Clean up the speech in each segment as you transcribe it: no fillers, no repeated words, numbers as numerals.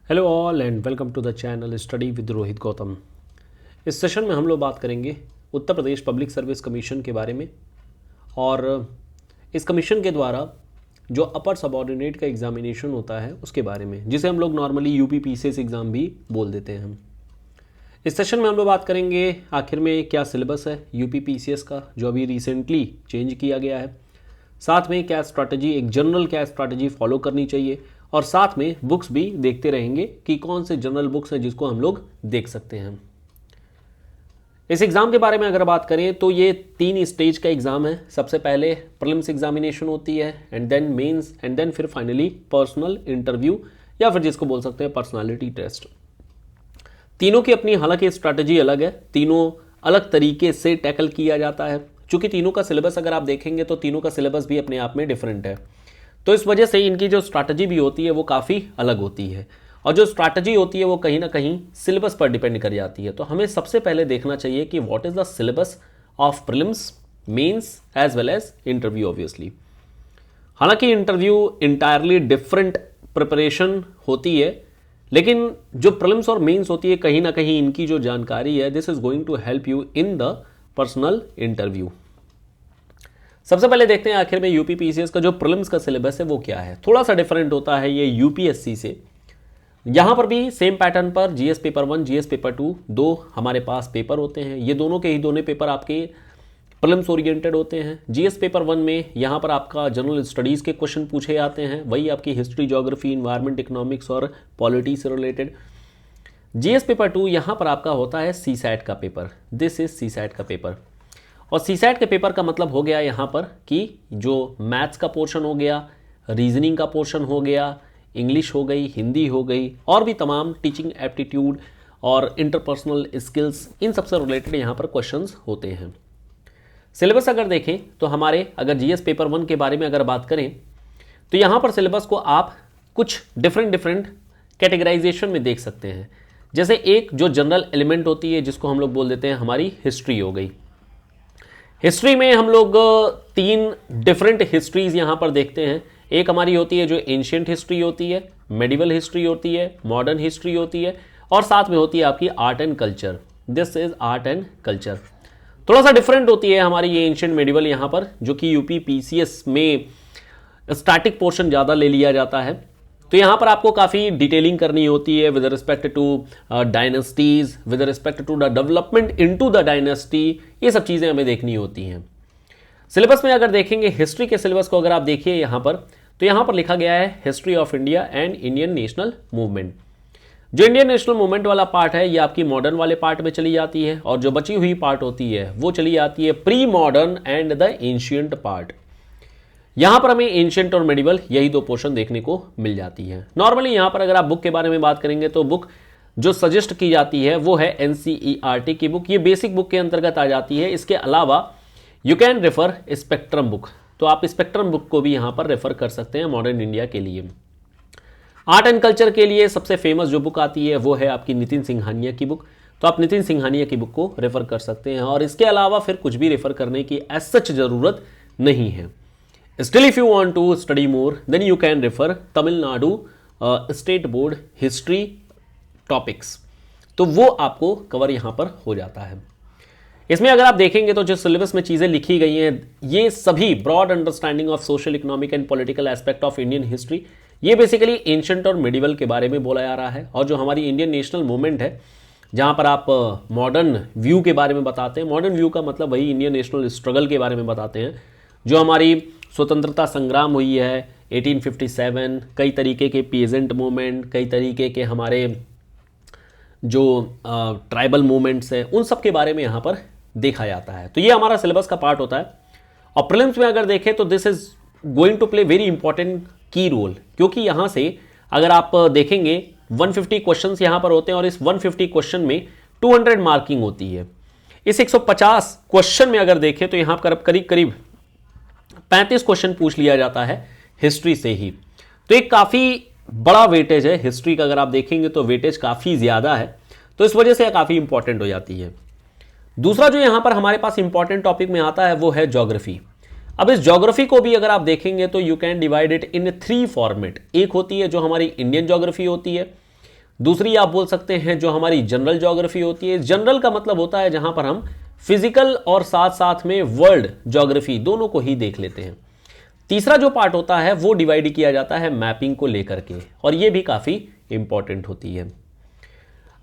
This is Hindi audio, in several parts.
Hello all and welcome to the channel study with Rohit Gautam. इस सेशन में हम लोग बात करेंगे Uttar Pradesh public service commission के बारे में और इस कमीशन के द्वारा जो अपर सबऑर्डिनेट का एग्जामिनेशन होता है उसके बारे में, जिसे हम लोग नॉर्मली यूपी पीसीएस एग्ज़ाम भी बोल देते हैं। इस सेशन में हम लोग बात करेंगे आखिर में क्या सिलेबस है यूपी पीसीएस का जो अभी रिसेंटली चेंज किया गया है, साथ में क्या स्ट्रैटेजी, एक जनरल क्या स्ट्रैटेजी फॉलो करनी चाहिए, और साथ में बुक्स भी देखते रहेंगे कि कौन से जनरल बुक्स हैं जिसको हम लोग देख सकते हैं। इस एग्ज़ाम के बारे में अगर बात करें तो ये 3 स्टेज का एग्ज़ाम है। सबसे पहले प्रीलिम्स एग्जामिनेशन होती है and then mains and then फिर फाइनली पर्सनल इंटरव्यू या फिर जिसको बोल सकते हैं पर्सनालिटी टेस्ट। तीनों की अपनी हालांकि स्ट्रैटेजी अलग है, तीनों अलग तरीके से टैकल किया जाता है। चूंकि तीनों का सिलेबस अगर आप देखेंगे तो तीनों का सिलेबस भी अपने आप में डिफरेंट है, तो इस वजह से इनकी जो स्ट्रैटेजी भी होती है वो काफ़ी अलग होती है और जो स्ट्रैटेजी होती है वो कहीं ना कहीं सिलेबस पर डिपेंड कर जाती है। तो हमें सबसे पहले देखना चाहिए कि what is the syllabus of prelims, mains as well as interview. Obviously हालांकि इंटरव्यू इंटायरली डिफरेंट प्रिपरेशन होती है, लेकिन जो प्रीलिम्स और मेंस होती है कहीं ना कहीं इनकी जो जानकारी है this is going to help you in the personal interview. सबसे पहले देखते हैं आखिर में यूपी पीसीएस का जो प्रीलिम्स का सिलेबस है वो क्या है। थोड़ा सा डिफरेंट होता है ये यूपीएससी से। यहां पर भी सेम पैटर्न पर जीएस पेपर 1, जीएस पेपर 2 दो हमारे पास पेपर होते हैं। ये दोनों के ही दोनों पेपर आपके प्रीलिम्स ओरिएंटेड होते हैं। जीएस पेपर 1 में यहां पर आपका जनरल स्टडीज के क्वेश्चन पूछे जाते हैं, वही आपकी हिस्ट्री, ज्योग्राफी, इन्वायरमेंट, इकोनॉमिक्स और पॉलिटी से रिलेटेड। जीएस पेपर 2 यहां पर आपका होता है सीसैट का पेपर। दिस इज सीसैट का पेपर। और सीसैट के पेपर का मतलब हो गया यहाँ पर कि जो मैथ्स का पोर्शन हो गया, रीजनिंग का पोर्शन हो गया, इंग्लिश हो गई, हिंदी हो गई और भी तमाम टीचिंग एप्टीट्यूड और इंटरपर्सनल स्किल्स, इन सबसे रिलेटेड यहाँ पर क्वेश्चंस होते हैं। सिलेबस अगर देखें तो हमारे अगर जीएस पेपर 1 के बारे में अगर बात करें तो यहाँ पर सिलेबस को आप कुछ डिफरेंट कैटेगराइजेशन में देख सकते हैं। जैसे एक जो जनरल एलिमेंट होती है जिसको हम लोग बोल देते हैं हमारी हिस्ट्री हो गई। हिस्ट्री में हम लोग 3 डिफरेंट हिस्ट्रीज यहां पर देखते हैं। एक हमारी होती है जो एंशिएंट हिस्ट्री होती है, मेडिवल हिस्ट्री होती है, मॉडर्न हिस्ट्री होती है और साथ में होती है आपकी art and culture. This is art and culture. थोड़ा सा डिफरेंट होती है हमारी ये एंशिएंट मेडिवल यहां पर, जो कि यूपी पीसीएस में स्टैटिक पोर्शन ज़्यादा ले लिया जाता है। तो यहाँ पर आपको काफ़ी डिटेलिंग करनी होती है with respect to dynasties, with respect to the development into the dynasty, ये सब चीज़ें हमें देखनी होती हैं। सिलेबस में अगर देखेंगे हिस्ट्री के सिलेबस को अगर आप देखिए यहाँ पर, तो यहाँ पर लिखा गया है history of India and Indian national movement. जो इंडियन नेशनल मूवमेंट वाला पार्ट है ये आपकी मॉडर्न वाले पार्ट में चली जाती है और जो बची हुई पार्ट होती है वो चली जाती है pre modern and the ancient part. यहां पर हमें एंशिएंट और मेडिवल यही 2 पोर्शन देखने को मिल जाती है। नॉर्मली यहां पर अगर आप बुक के बारे में बात करेंगे तो बुक जो सजेस्ट की जाती है वो है एनसीईआरटी की बुक। ये बेसिक बुक के अंतर्गत आ जाती है। इसके अलावा you can refer spectrum book, तो आप स्पेक्ट्रम बुक को भी यहां पर रेफर कर सकते हैं मॉडर्न इंडिया के लिए। आर्ट एंड कल्चर के लिए सबसे फेमस जो बुक आती है वो है आपकी नितिन सिंघानिया की बुक, तो आप नितिन सिंघानिया की बुक को रेफर कर सकते हैं और इसके अलावा फिर कुछ भी रेफर करने की एज सच जरूरत नहीं है। Still, if you want to study more, then you can refer Tamil Nadu State Board History topics. तो वो आपको कवर यहाँ पर हो जाता है। इसमें अगर आप देखेंगे तो जो सिलेबस में चीज़ें लिखी गई हैं ये सभी broad understanding of social, economic and political aspect of Indian history, ये बेसिकली एंशिएंट और मिडिवल के बारे में बोला जा रहा है। और जो हमारी इंडियन नेशनल मूवमेंट है जहाँ पर आप मॉडर्न व्यू के बारे में बताते हैं, मॉडर्न व्यू का मतलब वही इंडियन नेशनल स्ट्रगल के बारे में बताते हैं। जो हमारी स्वतंत्रता संग्राम हुई है 1857, कई तरीके के पीजेंट मूवमेंट, कई तरीके के हमारे जो ट्राइबल मूवमेंट्स हैं, उन सब के बारे में यहाँ पर देखा जाता है। तो ये हमारा सिलेबस का पार्ट होता है। और प्रीलिम्स में अगर देखें तो this is going to play very important key role, क्योंकि यहाँ से अगर आप देखेंगे 150 क्वेश्चंस यहाँ पर होते हैं और इस 150 क्वेश्चन में 200 मार्किंग होती है। इस 150 क्वेश्चन में अगर देखें तो यहाँ पर करीब करीब 35 क्वेश्चन पूछ लिया जाता है हिस्ट्री से ही। तो एक काफ़ी बड़ा वेटेज है हिस्ट्री का, अगर आप देखेंगे तो वेटेज काफ़ी ज़्यादा है, तो इस वजह से काफ़ी इंपॉर्टेंट हो जाती है। दूसरा जो यहाँ पर हमारे पास इंपॉर्टेंट टॉपिक में आता है वो है ज्योग्राफी। अब इस ज्योग्राफी को भी अगर आप देखेंगे तो you can divide it in 3 format. एक होती है जो हमारी इंडियन ज्योग्राफी होती है, दूसरी आप बोल सकते हैं जो हमारी जनरल ज्योग्राफी होती है। जनरल का मतलब होता है जहां पर हम फिजिकल और साथ साथ में वर्ल्ड ज्योग्राफी दोनों को ही देख लेते हैं। तीसरा जो पार्ट होता है वो डिवाइड किया जाता है मैपिंग को लेकर के, और ये भी काफी इंपॉर्टेंट होती है।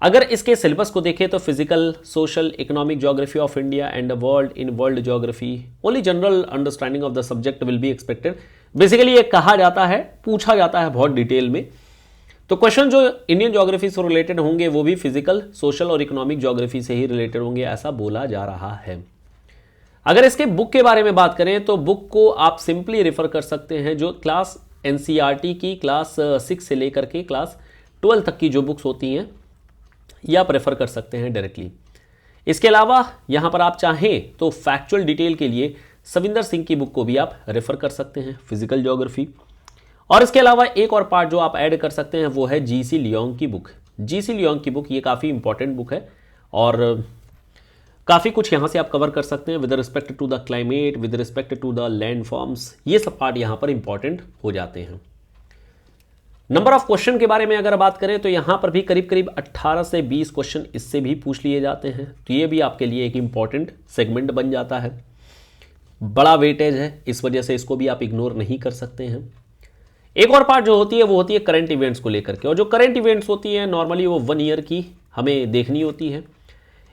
अगर इसके सिलेबस को देखें तो physical, social, economic geography of India and the world, in world geography only general understanding of the subject will be expected. Basically ये कहा जाता है, पूछा जाता है बहुत डिटेल में। तो क्वेश्चन जो इंडियन ज्योग्राफी से रिलेटेड होंगे वो भी फिजिकल, सोशल और इकोनॉमिक ज्योग्राफी से ही रिलेटेड होंगे, ऐसा बोला जा रहा है। अगर इसके बुक के बारे में बात करें तो बुक को आप सिंपली रेफर कर सकते हैं जो क्लास एनसीईआरटी की क्लास 6 से लेकर के क्लास 12 तक की जो बुक्स होती हैं ये आप रेफर कर सकते हैं डायरेक्टली। इसके अलावा यहां पर आप चाहें तो फैक्चुअल डिटेल के लिए सविंदर सिंह की बुक को भी आप रेफर कर सकते हैं, फिजिकल ज्योग्राफी। और इसके अलावा एक और पार्ट जो आप ऐड कर सकते हैं वो है जीसी लियोंग की बुक। जीसी लियोंग की बुक ये काफ़ी इंपॉर्टेंट बुक है और काफ़ी कुछ यहाँ से आप कवर कर सकते हैं with respect to the climate, with respect to the land forms, ये सब पार्ट यहाँ पर इंपॉर्टेंट हो जाते हैं। नंबर ऑफ क्वेश्चन के बारे में अगर बात करें तो यहाँ पर भी करीब करीब 18 से 20 क्वेश्चन इससे भी पूछ लिए जाते हैं, तो ये भी आपके लिए एक इंपॉर्टेंट सेगमेंट बन जाता है। बड़ा वेटेज है, इस वजह से इसको भी आप इग्नोर नहीं कर सकते हैं। एक और पार्ट जो होती है वो होती है करंट इवेंट्स को लेकर के, और जो करंट इवेंट्स होती है नॉर्मली वो 1 ईयर की हमें देखनी होती है।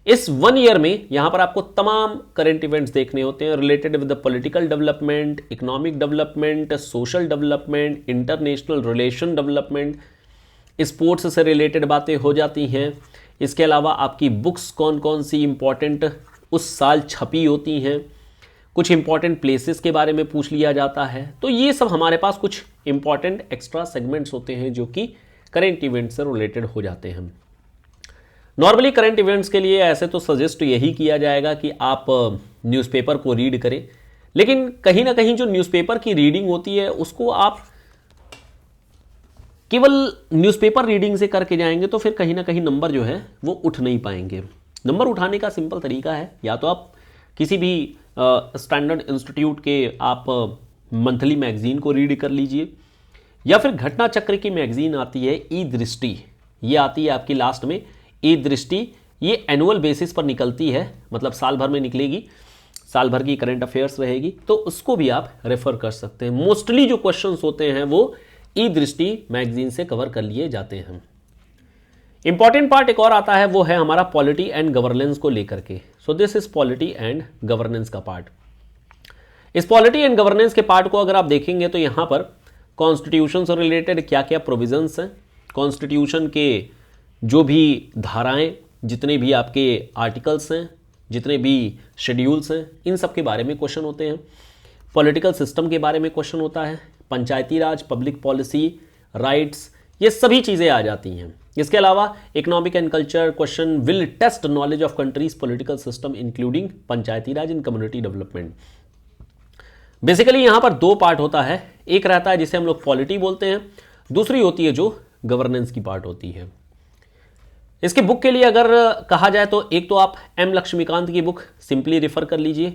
इस 1 ईयर में यहां पर आपको तमाम करंट इवेंट्स देखने होते हैं related with the political development, economic development, social development, international relation development, sports से रिलेटेड बातें हो जाती हैं। इसके अलावा आपकी बुक्स कौन कौन सी इंपॉर्टेंट उस साल छपी होती हैं, कुछ इंपॉर्टेंट प्लेसेस के बारे में पूछ लिया जाता है। तो ये सब हमारे पास कुछ इंपॉर्टेंट एक्स्ट्रा सेगमेंट्स होते हैं जो कि करंट इवेंट से रिलेटेड हो जाते हैं। नॉर्मली करंट इवेंट्स के लिए ऐसे तो सजेस्ट यही किया जाएगा कि आप न्यूज़पेपर को रीड करें, लेकिन कहीं ना कहीं जो न्यूज़पेपर की रीडिंग होती है उसको आप केवल न्यूज़पेपर रीडिंग से करके जाएंगे तो फिर कहीं ना कहीं नंबर जो है वो उठ नहीं पाएंगे। नंबर उठाने का सिंपल तरीका है, या तो आप किसी भी स्टैंडर्ड इंस्टीट्यूट के आप मंथली मैगजीन को रीड कर लीजिए, या फिर घटना चक्र की मैगजीन आती है ई दृष्टि, ये आती है आपकी लास्ट में ई दृष्टि, ये एनुअल बेसिस पर निकलती है, मतलब साल भर में निकलेगी, साल भर की करंट अफेयर्स रहेगी, तो उसको भी आप रेफर कर सकते हैं। मोस्टली जो क्वेश्चंस होते हैं वो ई दृष्टि मैगजीन से कवर कर लिए जाते हैं। इंपॉर्टेंट पार्ट एक और आता है वो है हमारा पॉलिटी एंड गवर्नेंस को लेकर के। So this is polity and governance का पार्ट। इस पॉलिटी एंड गवर्नेंस के पार्ट को अगर आप देखेंगे तो यहां पर कॉन्स्टिट्यूशन से रिलेटेड क्या क्या प्रोविजंस हैं, कॉन्स्टिट्यूशन के जो भी धाराएं, जितने भी आपके आर्टिकल्स हैं, जितने भी शेड्यूल्स हैं, इन सब के बारे में क्वेश्चन होते हैं। पॉलिटिकल सिस्टम के बारे में क्वेश्चन होता है, Panchayati Raj, public policy, rights, ये सभी चीज़ें आ जाती हैं। इसके अलावा economic and culture question will test knowledge of countries political system including Panchayati Raj in community development. Basically यहां पर 2 पार्ट होता है, एक रहता है जिसे हम लोग पॉलिटी बोलते हैं, दूसरी होती है जो गवर्नेंस की पार्ट होती है। इसके बुक के लिए अगर कहा जाए तो एक तो आप एम लक्ष्मीकांत की बुक सिंपली रेफर कर लीजिए,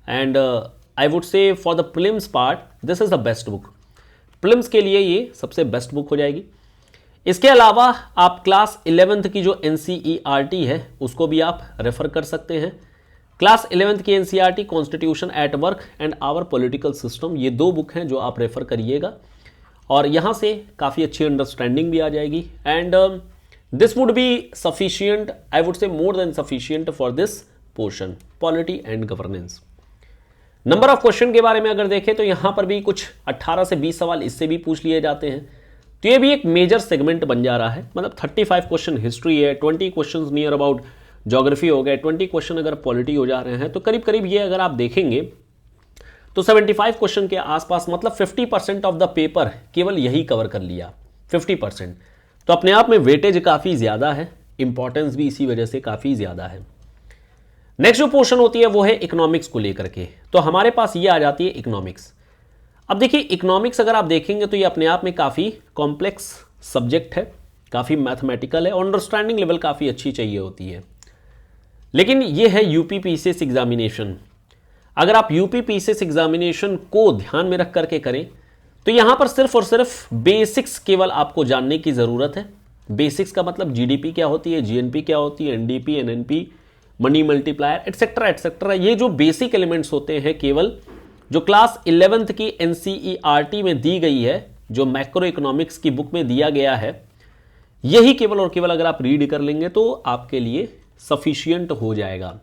and I would say for the prelims part this is the best book. Prelims के लिए ये सबसे बेस्ट बुक हो जाएगी। इसके अलावा आप क्लास 11th की जो एनसीईआरटी है उसको भी आप रेफर कर सकते हैं। क्लास 11th की NCERT constitution at work and our political system, ये 2 बुक हैं जो आप रेफर करिएगा, और यहाँ से काफ़ी अच्छी अंडरस्टैंडिंग भी आ जाएगी। And this would be sufficient, I would say more than sufficient for this portion polity and governance. Number of question के बारे में अगर देखें तो यहाँ पर भी कुछ 18 से 20 सवाल इससे भी पूछ लिए जाते हैं, तो ये भी एक मेजर सेगमेंट बन जा रहा है। मतलब 35 क्वेश्चन हिस्ट्री है, 20 क्वेश्चन नियर अबाउट ज्योग्राफी हो गए, 20 क्वेश्चन अगर पॉलिटी हो जा रहे हैं, तो करीब करीब ये अगर आप देखेंगे तो 75 क्वेश्चन के आसपास, मतलब 50% ऑफ द पेपर केवल यही कवर कर लिया, 50%। तो अपने आप में वेटेज काफ़ी ज़्यादा है, इंपॉर्टेंस भी इसी वजह से काफ़ी ज़्यादा है। नेक्स्ट जो पोर्शन होती है वो है इकोनॉमिक्स को लेकर के, तो हमारे पास ये आ जाती है इकोनॉमिक्स। अब देखिए इकोनॉमिक्स अगर आप देखेंगे तो ये अपने आप में काफ़ी कॉम्प्लेक्स सब्जेक्ट है, काफ़ी मैथमेटिकल है, और अंडरस्टैंडिंग लेवल काफ़ी अच्छी चाहिए होती है। लेकिन ये है यूपी पीसीएस एग्जामिनेशन। अगर आप यूपी पीसीएस एग्जामिनेशन को ध्यान में रख करके करें तो यहाँ पर सिर्फ और सिर्फ बेसिक्स केवल आपको जानने की ज़रूरत है। बेसिक्स का मतलब जीडीपी क्या होती है, जीएनपी क्या होती है, NDP, NNP, money multiplier, etcetera etcetera. ये जो बेसिक एलिमेंट्स होते हैं केवल जो क्लास 11th की एनसीईआरटी में दी गई है, जो मैक्रो इकोनॉमिक्स की बुक में दिया गया है, यही केवल और केवल अगर आप रीड कर लेंगे तो आपके लिए सफिशियंट हो जाएगा।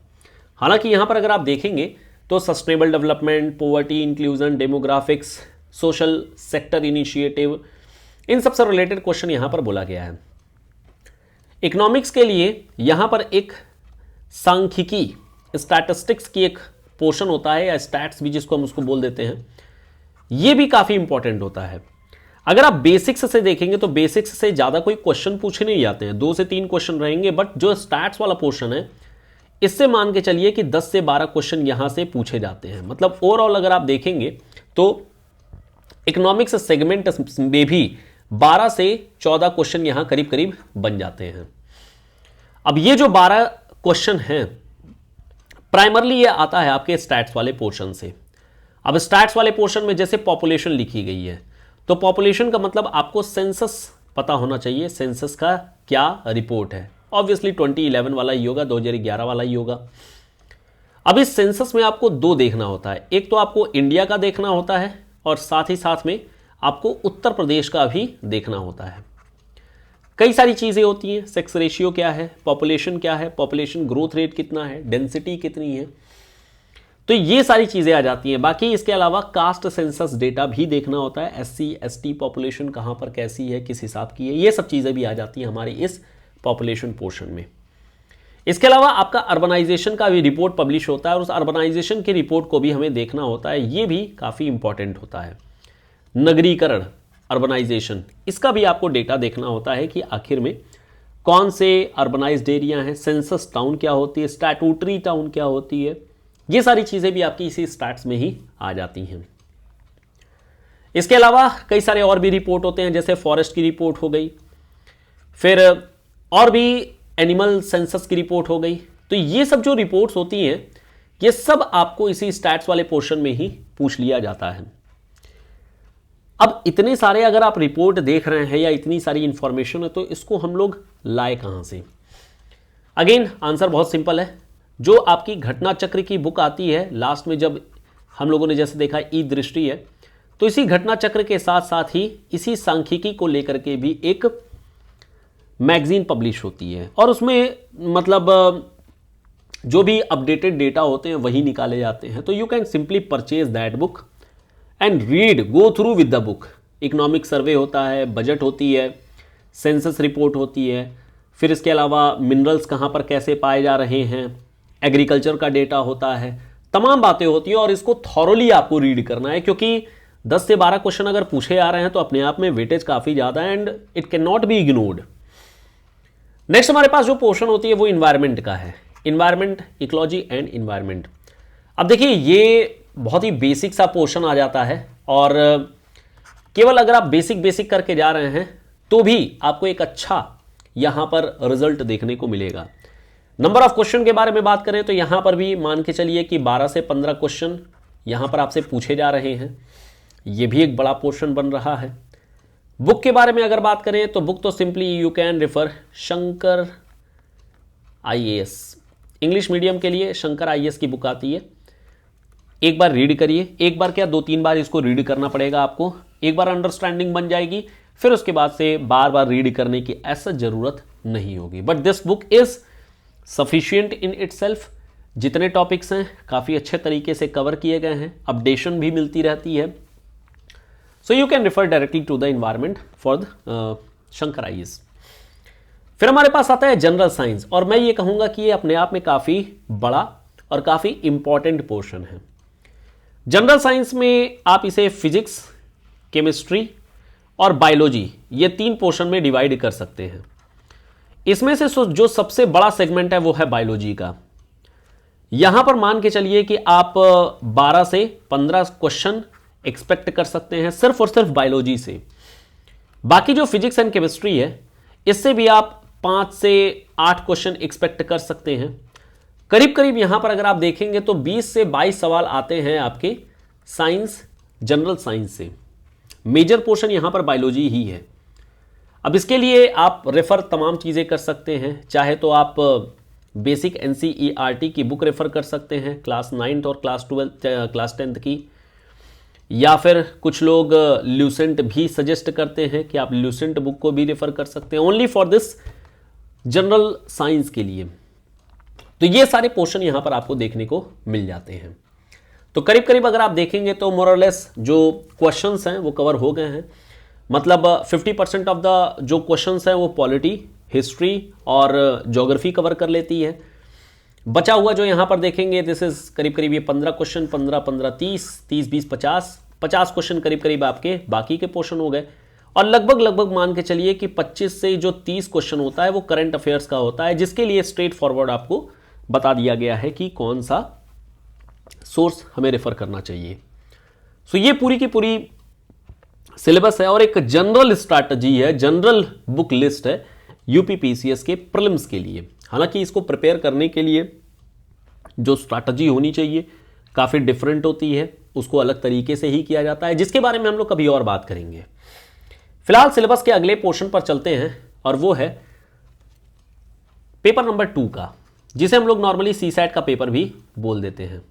हालांकि यहां पर अगर आप देखेंगे तो sustainable development, poverty inclusion, demographics, social sector initiative, इन सबसे रिलेटेड क्वेश्चन यहां पर बोला गया है। इकोनॉमिक्स के लिए यहां पर एक सांख्यिकी, स्टैटिस्टिक्स की एक पोर्शन होता है, या स्टैट्स भी जिसको हम उसको बोल देते हैं, यह भी काफी इंपॉर्टेंट होता है। अगर आप बेसिक्स से देखेंगे तो बेसिक्स से ज्यादा कोई क्वेश्चन पूछे नहीं जाते हैं, 2 से 3 क्वेश्चन रहेंगे, बट जो स्टैट्स वाला पोर्शन है इससे मान के चलिए कि 10 से 12 क्वेश्चन यहां से पूछे जाते हैं। मतलब ओवरऑल अगर आप देखेंगे तो इकोनॉमिक्स सेगमेंट में भी 12 से 14 क्वेश्चन यहां करीब करीब बन जाते हैं। अब ये जो 12 क्वेश्चन हैं प्राइमरली ये आता है आपके स्टैट्स वाले पोर्शन से। अब स्टैट्स वाले पोर्शन में जैसे पॉपुलेशन लिखी गई है, तो पॉपुलेशन का मतलब आपको सेंसस पता होना चाहिए, सेंसस का क्या रिपोर्ट है। ऑब्वियसली 2011 वाला ही होगा, 2011 वाला ही होगा। अब इस सेंसस में आपको 2 देखना होता है, एक तो आपको इंडिया का देखना होता है और साथ ही साथ में आपको उत्तर प्रदेश का भी देखना होता है। कई सारी चीजें होती हैं, सेक्स रेशियो क्या है, पॉपुलेशन क्या है, पॉपुलेशन ग्रोथ रेट कितना है, डेंसिटी कितनी है, तो ये सारी चीजें आ जाती हैं। बाकी इसके अलावा कास्ट सेंसस डेटा भी देखना होता है, एससी एसटी पॉपुलेशन कहां पर कैसी है, किस हिसाब की है, ये सब चीजें भी आ जाती हैं हमारी इस पॉपुलेशन पोर्शन में। इसके अलावा आपका अर्बनाइजेशन का भी रिपोर्ट पब्लिश होता है और उस अर्बनाइजेशन की रिपोर्ट को भी हमें देखना होता है, ये भी काफी इंपॉर्टेंट होता है। नगरीकरण, अर्बनाइजेशन, इसका भी आपको डेटा देखना होता है कि आखिर में कौन से अर्बनाइज्ड एरिया हैं, सेंसस टाउन क्या होती है, स्टैट्यूटरी टाउन क्या होती है, ये सारी चीजें भी आपकी इसी स्टैट्स में ही आ जाती हैं। इसके अलावा कई सारे और भी रिपोर्ट होते हैं, जैसे फॉरेस्ट की रिपोर्ट हो गई, फिर और भी एनिमल सेंसस की रिपोर्ट हो गई। तो ये सब जो रिपोर्ट्स होती हैं ये सब आपको इसी स्टैट्स वाले पोर्शन में ही पूछ लिया जाता है। अब इतने सारे अगर आप रिपोर्ट देख रहे हैं या इतनी सारी इंफॉर्मेशन है, तो इसको हम लोग लाए कहां से? अगेन आंसर बहुत सिंपल है। जो आपकी घटना चक्र की बुक आती है लास्ट में, जब हम लोगों ने जैसे देखा ई दृष्टि है, तो इसी घटना चक्र के साथ साथ ही इसी सांख्यिकी को लेकर के भी एक मैगजीन पब्लिश होती है और उसमें मतलब जो भी अपडेटेड डेटा होते हैं वही निकाले जाते हैं। तो you can simply purchase that book and read, go through with the book. Economic survey होता है, बजट होती है, सेंसस रिपोर्ट होती है, फिर इसके अलावा मिनरल्स कहाँ पर कैसे पाए जा रहे हैं, एग्रीकल्चर का डेटा होता है, तमाम बातें होती हैं और इसको थॉरोली आपको रीड करना है, क्योंकि 10 से 12 क्वेश्चन अगर पूछे आ रहे हैं तो अपने आप में वेटेज काफ़ी ज़्यादा है and it can not be ignored. Next हमारे पास जो पोर्शन होती है वो इन्वायरमेंट का है, इन्वायरमेंट, इकोलॉजी एंड इन्वायरमेंट। अब देखिए ये बहुत ही बेसिक सा पोर्शन आ जाता है और केवल अगर आप बेसिक करके जा रहे हैं तो भी आपको एक अच्छा यहां पर रिजल्ट देखने को मिलेगा। नंबर ऑफ क्वेश्चन के बारे में बात करें तो यहां पर भी मान के चलिए कि 12 से 15 क्वेश्चन यहां पर आपसे पूछे जा रहे हैं, ये भी एक बड़ा पोर्शन बन रहा है। बुक के बारे में अगर बात करें तो बुक तो simply you can refer Shankar IAS, English medium के लिए शंकर आईएएस की बुक आती है। एक बार रीड करिए, एक बार क्या 2-3 बार इसको रीड करना पड़ेगा आपको, एक बार अंडरस्टैंडिंग बन जाएगी, फिर उसके बाद से बार बार रीड करने की ऐसा जरूरत नहीं होगी। But this book is sufficient in itself. जितने टॉपिक्स हैं काफ़ी अच्छे तरीके से कवर किए गए हैं, अपडेशन भी मिलती रहती है। So you can refer directly to the environment for the Shankar IAS. फिर हमारे पास आता है जनरल साइंस, और मैं ये कहूँगा कि ये अपने आप में काफ़ी बड़ा और काफ़ी इंपॉर्टेंट पोर्शन है। जनरल साइंस में आप इसे फिजिक्स, केमिस्ट्री और बायोलॉजी, ये 3 पोर्शन में डिवाइड कर सकते हैं। इसमें से जो सबसे बड़ा सेगमेंट है वो है बायोलॉजी का। यहां पर मान के चलिए कि आप 12 से 15 क्वेश्चन एक्सपेक्ट कर सकते हैं सिर्फ और सिर्फ बायोलॉजी से। बाकी जो फिजिक्स एंड केमिस्ट्री है इससे भी आप 5 से 8 क्वेश्चन एक्सपेक्ट कर सकते हैं। करीब करीब यहां पर अगर आप देखेंगे तो 20 से 22 सवाल आते हैं आपके साइंस, जनरल साइंस से। मेजर पोर्शन यहां पर बायोलॉजी ही है। अब इसके लिए आप रेफ़र तमाम चीज़ें कर सकते हैं, चाहे तो आप बेसिक NCERT की बुक रेफ़र कर सकते हैं क्लास 9th और क्लास 10th की, या फिर कुछ लोग ल्यूसेंट भी सजेस्ट करते हैं कि आप ल्यूसेंट बुक को भी रेफ़र कर सकते हैं only for this general science के लिए। तो ये सारे पोर्शन यहाँ पर आपको देखने को मिल जाते हैं। तो करीब करीब अगर आप देखेंगे तो मोर और लेस जो क्वेश्चंस हैं वो कवर हो गए हैं, मतलब 50% ऑफ द जो क्वेश्चंस हैं वो पॉलिटी, हिस्ट्री और ज्योग्राफी कवर कर लेती है। बचा हुआ जो यहाँ पर देखेंगे दिस इज करीब करीब ये 15 क्वेश्चन, 15 30 30 20 50 क्वेश्चन करीब करीब आपके बाकी के पोर्शन हो गए। और लगभग मान के चलिए कि 25 से जो 30 क्वेश्चन होता है वो करंट अफेयर्स का होता है, जिसके लिए स्ट्रेट फॉरवर्ड आपको बता दिया गया है कि कौन सा सोर्स हमें रेफर करना चाहिए। सो ये पूरी की पूरी सिलेबस है और एक जनरल स्ट्रैटेजी है, जनरल बुक लिस्ट है यूपीपीसीएस के प्रीलिम्स के लिए। हालांकि इसको प्रिपेयर करने के लिए जो स्ट्रैटेजी होनी चाहिए काफ़ी डिफरेंट होती है, उसको अलग तरीके से ही किया जाता है, जिसके बारे में हम लोग कभी और बात करेंगे। फिलहाल सिलेबस के अगले पोर्शन पर चलते हैं और वो है पेपर नंबर 2 का, जिसे हम लोग नॉर्मली सीसैट का पेपर भी बोल देते हैं।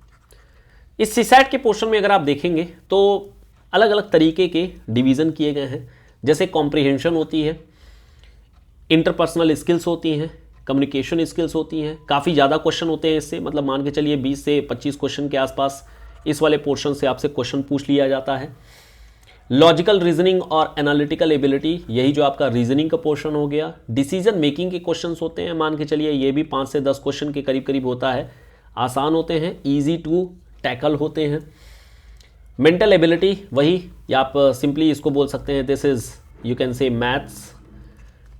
इस सीसैट के पोर्शन में अगर आप देखेंगे तो अलग अलग तरीके के डिवीज़न किए गए हैं, जैसे कॉम्प्रिहेंशन होती है, इंटरपर्सनल स्किल्स होती हैं, कम्युनिकेशन स्किल्स होती हैं। काफ़ी ज़्यादा क्वेश्चन होते हैं इससे, मतलब मान के चलिए 20 से 25 क्वेश्चन के आसपास इस वाले पोर्शन से आपसे क्वेश्चन पूछ लिया जाता है। लॉजिकल रीजनिंग और एनालिटिकल एबिलिटी, यही जो आपका रीजनिंग का पोर्शन हो गया। डिसीजन मेकिंग के क्वेश्चंस होते हैं, मान के चलिए ये भी 5 से 10 क्वेश्चन के करीब करीब होता है, आसान होते हैं, ईजी टू टैकल होते हैं। मेंटल एबिलिटी, वही या आप सिंपली इसको बोल सकते हैं this is you can say maths.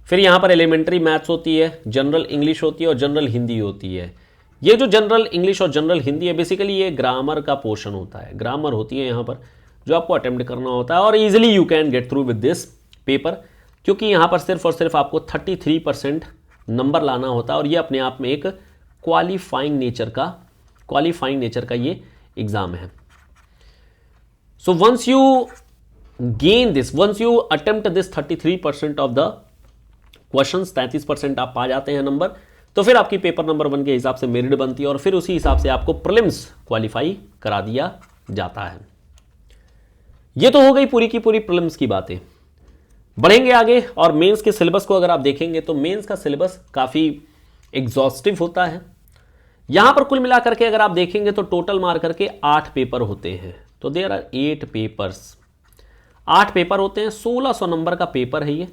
फिर यहाँ पर एलिमेंट्री मैथ्स होती है, जनरल इंग्लिश होती है और जनरल हिंदी होती है। ये जो जनरल इंग्लिश और जनरल हिंदी है बेसिकली ये ग्रामर का पोर्शन होता है, ग्रामर होती है यहाँ पर जो आपको अटेम्प्ट करना होता है और easily you can get through with this paper, क्योंकि यहाँ पर सिर्फ और सिर्फ आपको 33% नंबर लाना होता है और ये अपने आप में एक क्वालिफाइंग नेचर का ये एग्जाम है। So once you attempt this 33% of the questions, 33% आप पा जाते हैं नंबर, तो फिर आपकी पेपर नंबर 1 के हिसाब से मेरिट बनती है और फिर उसी हिसाब से आपको प्रीलिम्स क्वालिफाई करा दिया जाता है। ये तो हो गई पूरी की पूरी प्रीलिम्स की बातें। बढ़ेंगे आगे और मेंस के सिलेबस को अगर आप देखेंगे तो मेंस का सिलेबस काफ़ी एग्जॉस्टिव होता है। यहां पर कुल मिलाकर के अगर आप देखेंगे तो टोटल मार करके 8 पेपर होते हैं, तो देयर आर 8 पेपर्स, 8 पेपर होते हैं, 1600 नंबर का पेपर है ये।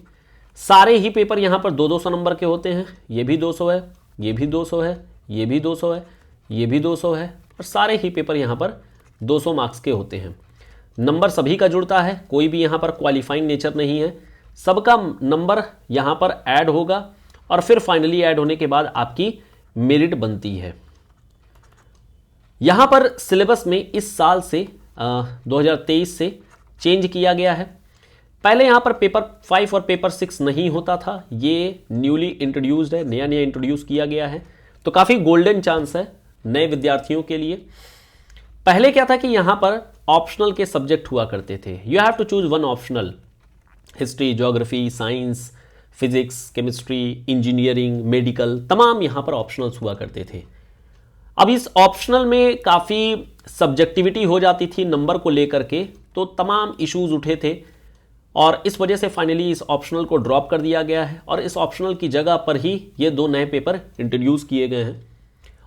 सारे ही पेपर यहां पर 200 नंबर के होते हैं, ये भी 200 है, ये भी 200 है, ये भी 200 है, ये भी 200 है, और सारे ही पेपर यहां पर 200 मार्क्स के होते हैं। नंबर सभी का जुड़ता है, कोई भी यहाँ पर क्वालिफाइंग नेचर नहीं है, सबका नंबर यहाँ पर ऐड होगा और फिर फाइनली ऐड होने के बाद आपकी मेरिट बनती है। यहाँ पर सिलेबस में इस साल से 2023 से चेंज किया गया है। पहले यहाँ पर पेपर 5 और पेपर 6 नहीं होता था, ये न्यूली इंट्रोड्यूस्ड है, नया इंट्रोड्यूस किया गया है, तो काफ़ी गोल्डन चांस है नए विद्यार्थियों के लिए। पहले क्या था कि यहाँ पर ऑप्शनल के सब्जेक्ट हुआ करते थे, you have to choose one optional, history, geography, science, physics, chemistry, engineering, medical, तमाम यहाँ पर ऑप्शनल्स हुआ करते थे। अब इस ऑप्शनल में काफ़ी सब्जेक्टिविटी हो जाती थी नंबर को लेकर के, तो तमाम इश्यूज उठे थे और इस वजह से फाइनली इस ऑप्शनल को ड्रॉप कर दिया गया है और इस ऑप्शनल की जगह पर ही ये 2 नए पेपर इंट्रोड्यूस किए गए हैं।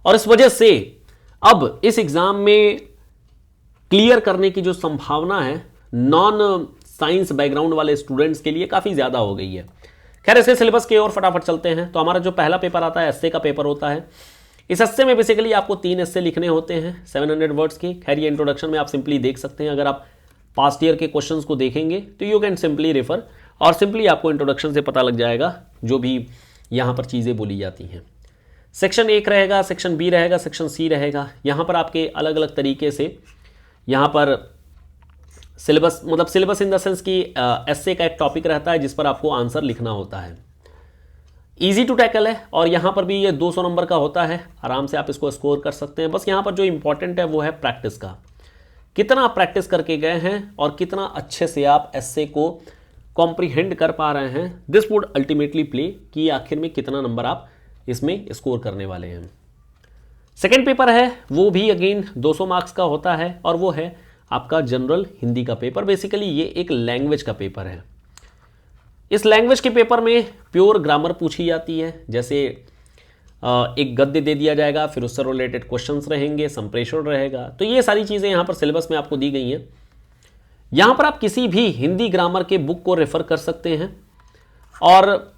और इस वजह से अब इस एग्ज़ाम में क्लियर करने की जो संभावना है नॉन साइंस बैकग्राउंड वाले स्टूडेंट्स के लिए काफ़ी ज़्यादा हो गई है। खैर इसके सिलेबस की ओर फटाफट चलते हैं। तो हमारा जो पहला पेपर आता है एस्से का पेपर होता है। इस एस्से में बेसिकली आपको 3 एस्से लिखने होते हैं 700 वर्ड्स के। खैर ये इंट्रोडक्शन में आप सिंपली देख सकते हैं, अगर आप पास्ट ईयर के क्वेश्चंस को देखेंगे तो यू कैन सिंपली रेफर और सिंपली आपको इंट्रोडक्शन से पता लग जाएगा जो भी यहाँ पर चीज़ें बोली जाती हैं। सेक्शन 1 रहेगा, सेक्शन बी रहेगा, सेक्शन सी रहेगा। यहाँ पर आपके अलग अलग तरीके से यहाँ पर सिलेबस, मतलब सिलेबस इन द सेंस की एस्से का एक टॉपिक रहता है जिस पर आपको आंसर लिखना होता है। इजी टू टैकल है और यहाँ पर भी ये 200 नंबर का होता है, आराम से आप इसको स्कोर कर सकते हैं। बस यहाँ पर जो इंपॉर्टेंट है वो है प्रैक्टिस का, कितना आप प्रैक्टिस करके गए हैं और कितना अच्छे से आप एस्से को कॉम्प्रिहेंड कर पा रहे हैं, दिस वुड अल्टीमेटली प्ले कि आखिर में कितना नंबर आप इसमें स्कोर करने वाले हैं। सेकेंड पेपर है वो भी अगेन 200 मार्क्स का होता है और वो है आपका जनरल हिंदी का पेपर। बेसिकली ये एक लैंग्वेज का पेपर है। इस लैंग्वेज के पेपर में प्योर ग्रामर पूछी जाती है, जैसे एक गद्य दे दिया जाएगा, फिर उससे रिलेटेड क्वेश्चंस रहेंगे, संप्रेषण रहेगा। तो ये सारी चीज़ें यहाँ पर सिलेबस में आपको दी गई हैं। यहाँ पर आप किसी भी हिंदी ग्रामर के बुक को रेफर कर सकते हैं और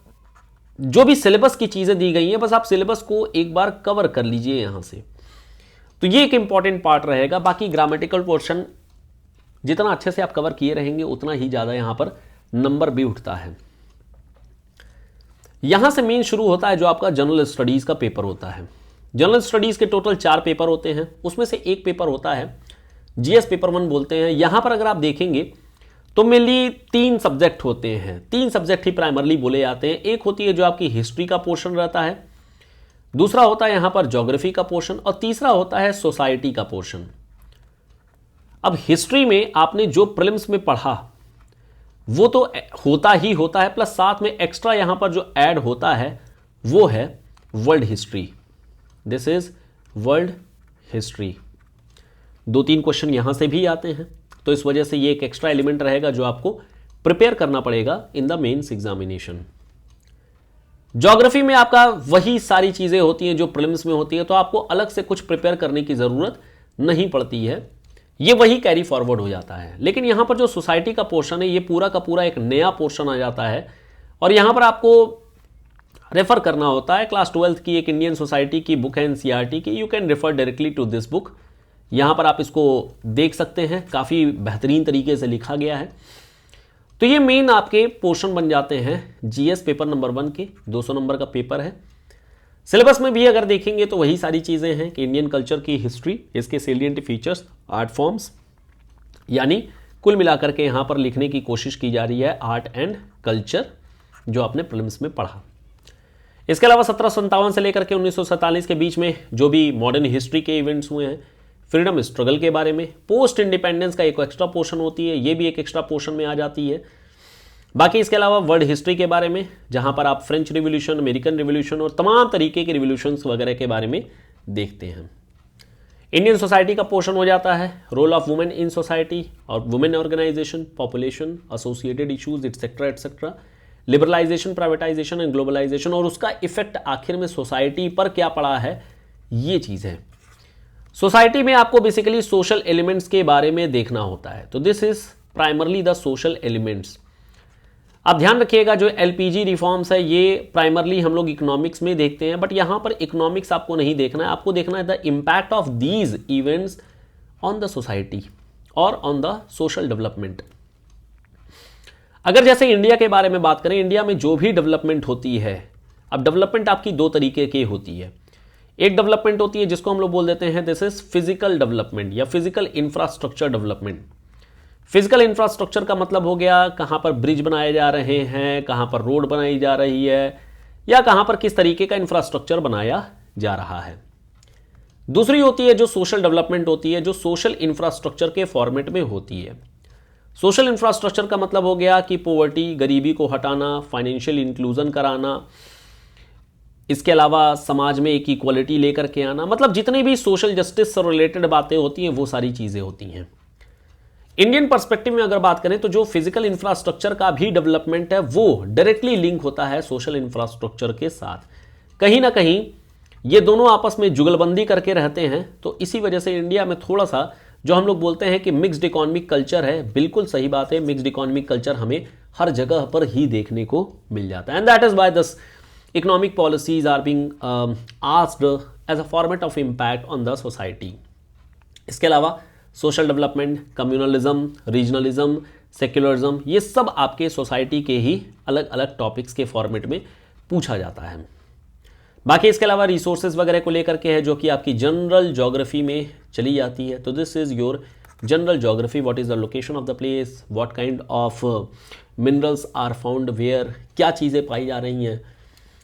जो भी सिलेबस की चीज़ें दी गई हैं बस आप सिलेबस को एक बार कवर कर लीजिए यहाँ से। तो ये एक इंपॉर्टेंट पार्ट रहेगा। बाकी ग्रामेटिकल पोर्शन जितना अच्छे से आप कवर किए रहेंगे उतना ही ज़्यादा यहाँ पर नंबर भी उठता है। यहां से मेन शुरू होता है जो आपका जनरल स्टडीज का पेपर होता है। जनरल स्टडीज के टोटल 4 पेपर होते हैं, उसमें से एक पेपर होता है जीएस पेपर 1 बोलते हैं। यहां पर अगर आप देखेंगे तो मेनली 3 सब्जेक्ट होते हैं, 3 सब्जेक्ट ही प्राइमरली बोले जाते हैं। एक होती है जो आपकी हिस्ट्री का पोर्शन रहता है, दूसरा होता है यहां पर ज्योग्राफी का पोर्शन और तीसरा होता है सोसाइटी का पोर्शन। अब हिस्ट्री में आपने जो प्रीलिम्स में पढ़ा वो तो होता ही होता है, प्लस साथ में एक्स्ट्रा यहां पर जो ऐड होता है वो है world history. This is world history. 2-3 question यहां से भी आते हैं, तो इस वजह से ये एक एक्स्ट्रा एलिमेंट रहेगा जो आपको प्रिपेयर करना पड़ेगा in the mains examination. Geography में आपका वही सारी चीजें होती हैं जो प्रीलिम्स में होती है, तो आपको अलग से कुछ प्रिपेयर करने की जरूरत नहीं पड़ती है, ये वही कैरी फॉरवर्ड हो जाता है। लेकिन यहां पर जो सोसाइटी का पोर्शन है ये पूरा का पूरा एक नया पोर्शन आ जाता है और यहां पर आपको रेफर करना होता है क्लास 12th की एक इंडियन सोसाइटी की बुक है एनसीईआरटी की। You can refer directly to this book. यहां पर आप इसको देख सकते हैं, काफ़ी बेहतरीन तरीके से लिखा गया है। तो ये मेन आपके पोर्शन बन जाते हैं जीएस पेपर नंबर 1 के। 200 नंबर का पेपर है। सिलेबस में भी अगर देखेंगे तो वही सारी चीज़ें हैं कि इंडियन कल्चर की हिस्ट्री, इसके सेलिएंट फीचर्स, आर्ट फॉर्म्स, यानी कुल मिलाकर के यहाँ पर लिखने की कोशिश की जा रही है आर्ट एंड कल्चर जो आपने प्रीलिम्स में पढ़ा। इसके अलावा 1757 से लेकर के 1947 के बीच में जो भी मॉडर्न हिस्ट्री के इवेंट्स हुए हैं, फ्रीडम स्ट्रगल के बारे में, पोस्ट इंडिपेंडेंस का एक एक्स्ट्रा पोर्शन होती है, ये भी एक एक्स्ट्रा पोर्शन में आ जाती है। बाकी इसके अलावा वर्ल्ड हिस्ट्री के बारे में जहां पर आप फ्रेंच रिवॉल्यूशन, अमेरिकन रिवॉल्यूशन और तमाम तरीके के रिवॉल्यूशंस वगैरह के बारे में देखते हैं। इंडियन सोसाइटी का पोर्शन हो जाता है role of women in society और women organisation, population, associated issues etcetera etcetera, liberalisation, privatisation and globalisation और उसका इफेक्ट आखिर में सोसाइटी पर क्या पड़ा है, ये चीज़ है। सोसाइटी में आपको बेसिकली सोशल एलिमेंट्स के बारे में देखना होता है, तो this is primarily the social elements. आप ध्यान रखिएगा जो एलपीजी रिफॉर्म्स है ये प्राइमरली हम लोग इकोनॉमिक्स में देखते हैं, बट यहां पर इकोनॉमिक्स आपको नहीं देखना है, आपको देखना है the impact of these events on the society और ऑन द सोशल डेवलपमेंट। अगर जैसे इंडिया के बारे में बात करें, इंडिया में जो भी डेवलपमेंट होती है, अब डेवलपमेंट आपकी 2 तरीके की होती है। एक डेवलपमेंट होती है जिसको हम लोग बोल देते हैं दिस इज फिजिकल डेवलपमेंट या physical infrastructure development. Physical infrastructure का मतलब हो गया कहां पर ब्रिज बनाए जा रहे हैं, कहां पर रोड बनाई जा रही है या कहां पर किस तरीके का इंफ्रास्ट्रक्चर बनाया जा रहा है। दूसरी होती है जो सोशल डेवलपमेंट होती है, जो सोशल इंफ्रास्ट्रक्चर के फॉर्मेट में होती है। सोशल इंफ्रास्ट्रक्चर का मतलब हो गया कि पॉवर्टी, गरीबी को हटाना, फाइनेंशियल इंक्लूजन कराना, इसके अलावा समाज में एक इक्वलिटी लेकर के आना, मतलब जितनी भी सोशल जस्टिस से रिलेटेड बातें होती हैं वो सारी चीजें होती हैं। इंडियन पर्सपेक्टिव में अगर बात करें तो जो फिजिकल इंफ्रास्ट्रक्चर का भी डेवलपमेंट है वो डायरेक्टली लिंक होता है सोशल इंफ्रास्ट्रक्चर के साथ। कहीं ना कहीं ये दोनों आपस में जुगलबंदी करके रहते हैं, तो इसी वजह से इंडिया में थोड़ा सा जो हम लोग बोलते हैं कि मिक्स्ड इकोनॉमिक कल्चर है, बिल्कुल सही बात है। मिक्स्ड इकोनॉमिक कल्चर हमें हर जगह पर ही देखने को मिल जाता है, and that is why this economic policies are being asked as a format of impact on the society. इसके अलावा social development, communalism, regionalism, secularism, ये सब आपके सोसाइटी के ही अलग अलग टॉपिक्स के फॉर्मेट में पूछा जाता है। बाकी इसके अलावा रिसोर्सेज वगैरह को लेकर के है जो कि आपकी जनरल ज्योग्राफी में चली जाती है। तो this is your general geography. What is the location of the place, what kind of minerals are found where, क्या चीज़ें पाई जा रही हैं।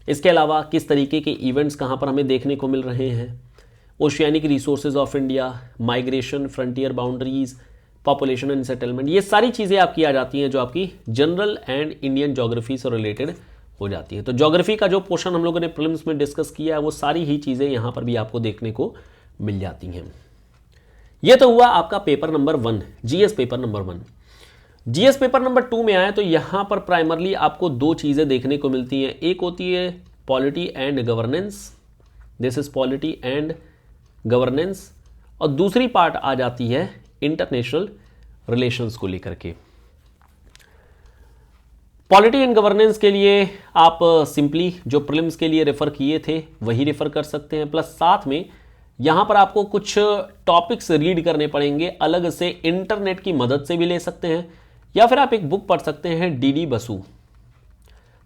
इसके अलावा किस तरीके के इवेंट्स कहाँ पर हमें देखने को मिल रहे हैं। Oceanic resources of India, migration, frontier boundaries, population and settlement, ये सारी चीज़ें आपकी आ जाती हैं जो आपकी जनरल एंड इंडियन ज्योग्राफी से रिलेटेड हो जाती है। तो ज्योग्राफी का जो पोर्शन हम लोगों ने प्रीलिम्स में डिस्कस किया है वो सारी ही चीज़ें यहाँ पर भी आपको देखने को मिल जाती हैं। ये तो हुआ आपका paper number 1, GS paper number 1। GS paper number 2 में आए तो यहाँ पर प्राइमरली आपको दो चीज़ें देखने को मिलती हैं। एक होती है polity and governance, this is polity and governance, और दूसरी पार्ट आ जाती है इंटरनेशनल रिलेशंस को लेकर के। पॉलिटी एंड गवर्नेंस के लिए आप सिंपली जो प्रीलिम्स के लिए रेफर किए थे वही रेफर कर सकते हैं, प्लस साथ में यहां पर आपको कुछ टॉपिक्स रीड करने पड़ेंगे अलग से, इंटरनेट की मदद से भी ले सकते हैं, या फिर आप एक बुक पढ़ सकते हैं डीडी बसु।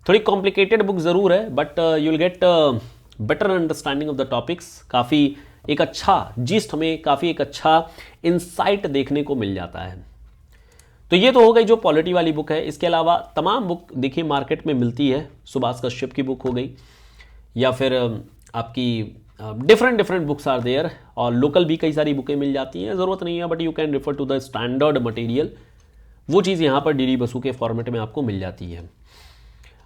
थोड़ी कॉम्प्लिकेटेड बुक जरूर है but you will get better understanding of the topics. काफ़ी एक अच्छा जिस्ट, हमें काफ़ी एक अच्छा इंसाइट देखने को मिल जाता है। तो ये तो हो गई जो पॉलिटी वाली बुक है। इसके अलावा तमाम बुक देखिए मार्केट में मिलती है। सुभाष कश्यप की बुक हो गई, या फिर आपकी डिफरेंट बुक्स आर देयर, और लोकल भी कई सारी बुकें मिल जाती हैं, ज़रूरत नहीं है but you can refer to the standard material. वो चीज़ यहाँ पर डीडी बसु के फॉर्मेट में आपको मिल जाती है।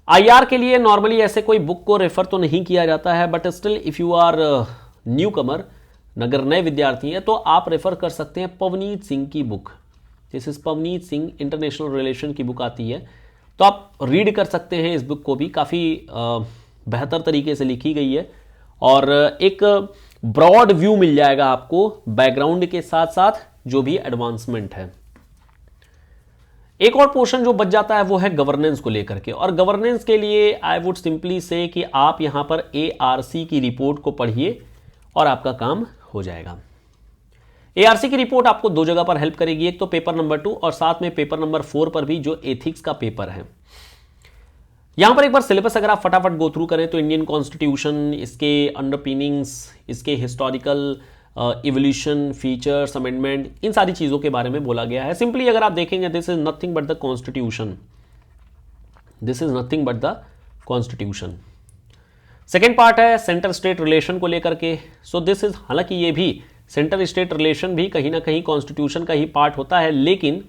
आईआर के लिए नॉर्मली ऐसे कोई बुक को रेफर तो नहीं किया जाता है, but still if you are newcomer, अगर नए विद्यार्थी हैं तो आप रेफर कर सकते हैं पवनीत सिंह की book. This is Pavneet Singh, international relation की बुक आती है, तो आप रीड कर सकते हैं इस बुक को भी। काफ़ी बेहतर तरीके से लिखी गई है और एक ब्रॉड व्यू मिल जाएगा आपको बैकग्राउंड के साथ साथ जो भी एडवांसमेंट है। एक और पोर्शन जो बच जाता है वो है गवर्नेंस को लेकर के, और गवर्नेंस के लिए आई वुड सिंपली से कि आप यहां पर एआरसी की रिपोर्ट को पढ़िए और आपका काम हो जाएगा। एआरसी की रिपोर्ट आपको दो जगह पर हेल्प करेगी, एक तो पेपर नंबर 2 और साथ में पेपर नंबर 4 पर भी जो एथिक्स का पेपर है। यहां पर एक बार सिलेबस अगर आप फटाफट गो थ्रू करें तो इंडियन कॉन्स्टिट्यूशन, इसके अंडरपिनिंग्स, इसके हिस्टोरिकल इवोल्यूशन, फीचर्स, अमेंडमेंट, इन सारी चीजों के बारे में बोला गया है। सिंपली अगर आप देखेंगे this is nothing but the constitution, this is nothing but the constitution. Second part है सेंटर स्टेट रिलेशन को लेकर के। सो दिस इज, हालांकि ये भी सेंटर स्टेट रिलेशन भी कहीं ना कहीं कॉन्स्टिट्यूशन का ही पार्ट होता है, लेकिन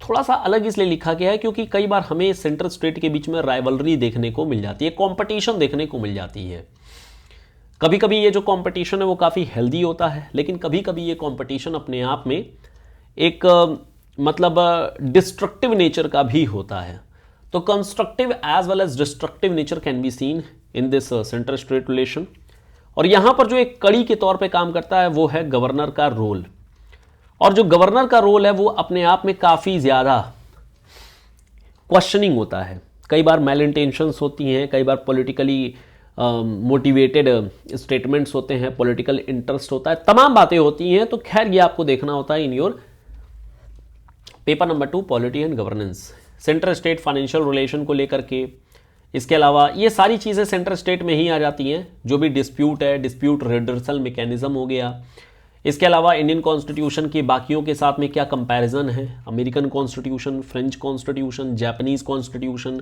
थोड़ा सा अलग इसलिए लिखा गया है क्योंकि कई बार हमें सेंटर स्टेट के बीच में राइवलरी देखने को मिल जाती है, कंपटीशन देखने को मिल जाती है। कभी कभी ये जो कंपटीशन है वो काफ़ी हेल्दी होता है, लेकिन कभी कभी ये कंपटीशन अपने आप में एक मतलब डिस्ट्रक्टिव नेचर का भी होता है। तो constructive as well as destructive nature can be seen in this centre state relation. और यहां पर जो एक कड़ी के तौर पे काम करता है वो है गवर्नर का रोल, और जो गवर्नर का रोल है वो अपने आप में काफ़ी ज़्यादा क्वेश्चनिंग होता है। कई बार मेल इंटेंशंस होती हैं, कई बार पॉलिटिकली मोटिवेटेड स्टेटमेंट्स होते हैं, पॉलिटिकल इंटरेस्ट होता है, तमाम बातें होती हैं। तो खैर ये आपको देखना होता है in your paper number 2 polity and governance, centre state financial relation को लेकर के। इसके अलावा ये सारी चीज़ें सेंटर स्टेट में ही आ जाती हैं, जो भी डिस्प्यूट है, डिस्प्यूट रिडर्सल मैकेनिज्म हो गया। इसके अलावा इंडियन कॉन्स्टिट्यूशन की बाकियों के साथ में क्या कंपैरिजन है, American constitution, French constitution, Japanese constitution,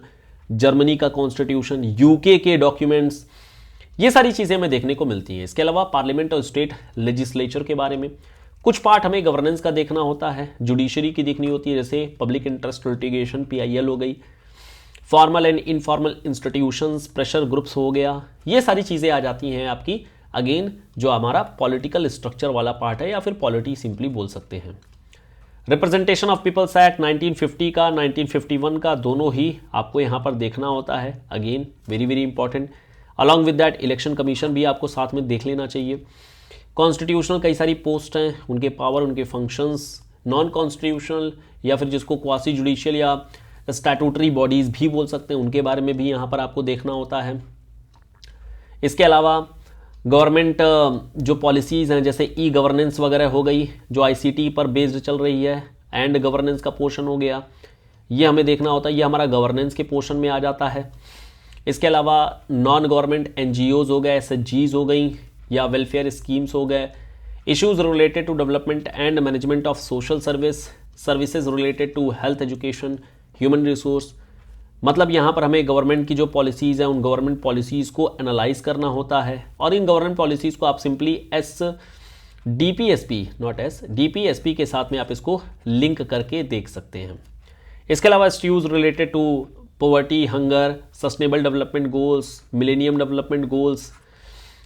Germany का कॉन्स्टिट्यूशन, यूके के डॉक्यूमेंट्स, ये सारी चीज़ें हमें देखने को मिलती हैं। इसके अलावा पार्लियामेंट और स्टेट लेजिस्लेचर के बारे में कुछ पार्ट हमें गवर्नेंस का देखना होता है, जुडिशरी की देखनी होती है, जैसे पब्लिक इंटरेस्ट लिटिगेशन PIL हो गई, formal and informal institutions, pressure groups हो गया। ये सारी चीज़ें आ जाती हैं आपकी अगेन जो हमारा पॉलिटिकल स्ट्रक्चर वाला पार्ट है, या फिर पॉलिटी सिंपली बोल सकते हैं। रिप्रेजेंटेशन ऑफ पीपल्स एक्ट 1950 का, 1951 का, दोनों ही आपको यहाँ पर देखना होता है। Again very very important. Along with that election commission भी आपको साथ में देख लेना चाहिए। कॉन्स्टिट्यूशनल कई सारी पोस्ट हैं, उनके पावर, उनके फंक्शंस। नॉन कॉन्स्टिट्यूशनल या फिर जिसको क्वासी जुडिशियल या स्टैट्यूटरी बॉडीज़ भी बोल सकते हैं, उनके बारे में भी यहाँ पर आपको देखना होता है। इसके अलावा गवर्नमेंट जो पॉलिसीज़ हैं, जैसे ई गवर्नेंस वगैरह हो गई जो ICT पर बेस्ड चल रही है, एंड गवर्नेंस का पोर्शन हो गया, ये हमें देखना होता है, ये हमारा गवर्नेंस के पोर्शन में आ जाता है। इसके अलावा नॉन गवर्नमेंट NGOs हो गए, SHGs हो गई, या वेलफेयर स्कीम्स हो गए, issues related to development and management of social services related to health, education, human resource. मतलब यहाँ पर हमें गवर्नमेंट की जो पॉलिसीज़ हैं उन गवर्नमेंट पॉलिसीज़ को एनालाइज करना होता है, और इन गवर्नमेंट पॉलिसीज़ को आप simply DPSP not S, DPSP के साथ में आप इसको लिंक करके देख सकते हैं। इसके अलावा issues related to poverty, hunger, sustainable development goals, millennium development goals,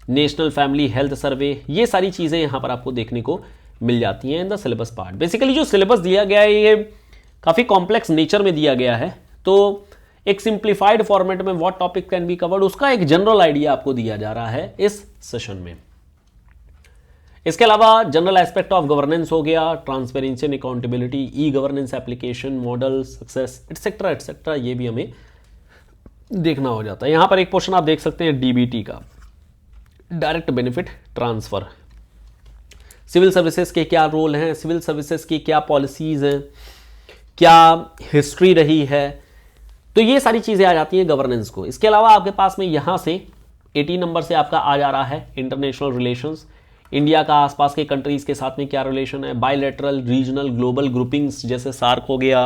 national family health survey, ये सारी चीज़ें यहाँ पर आपको देखने को मिल जाती हैं in the syllabus part. Basically जो सिलेबस दिया गया है ये काफ़ी कॉम्प्लेक्स नेचर में दिया गया है, तो एक सिंप्लीफाइड फॉर्मेट में what topic can be covered उसका एक जनरल आइडिया आपको दिया जा रहा है इस सेशन में। इसके अलावा जनरल एस्पेक्ट ऑफ गवर्नेंस हो गया, transparency and accountability, e governance application, model, success etcetera etcetera, ये भी हमें देखना हो जाता है। यहाँ पर एक क्वेश्चन आप देख सकते हैं DBT का, direct benefit transfer. Civil services के क्या रोल हैं, सिविल सर्विसेज की क्या पॉलिसीज हैं, क्या हिस्ट्री रही है, तो ये सारी चीज़ें आ जाती हैं गवर्नेंस को। इसके अलावा आपके पास में यहाँ से 18 नंबर से आपका आ जा रहा है इंटरनेशनल रिलेशंस, इंडिया का आसपास के कंट्रीज़ के साथ में क्या रिलेशन है, बायलैटरल, रीजनल, ग्लोबल ग्रुपिंग्स जैसे सार्क हो गया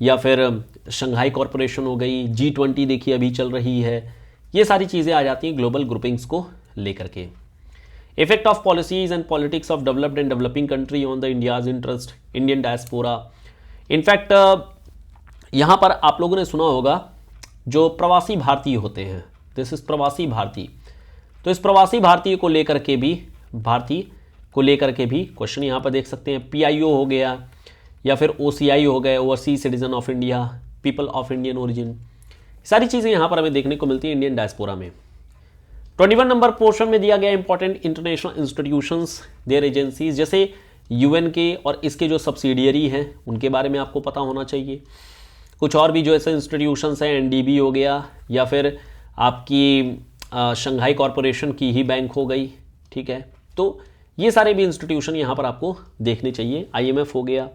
या फिर शंघाई कॉरपोरेशन हो गई, G20 देखिए अभी चल रही है, ये सारी चीज़ें आ जाती हैं ग्लोबल ग्रुपिंग्स को लेकर के। Effect of policies and politics of developed and developing country on the India's interest, Indian diaspora. In fact यहाँ पर आप लोगों ने सुना होगा जो प्रवासी भारतीय होते हैं, दिस इज प्रवासी भारतीय, तो इस प्रवासी भारतीय को लेकर के भी क्वेश्चन यहाँ पर देख सकते हैं। PIO हो गया या फिर OCI हो गए, overseas citizen of India, people of Indian origin, सारी चीज़ें यहाँ पर हमें देखने को मिलती है इंडियन डायस्पोरा में। 21 नंबर पोर्शन में दिया गया important international institutions, their agencies, जैसे UN के और इसके जो सब्सिडियरी हैं उनके बारे में आपको पता होना चाहिए। कुछ और भी जो ऐसे इंस्टीट्यूशंस हैं, NDB हो गया या फिर आपकी शंघाई कॉरपोरेशन की ही बैंक हो गई, ठीक है, तो ये सारे भी इंस्टीट्यूशन यहाँ पर आपको देखने चाहिए। IMF हो गया,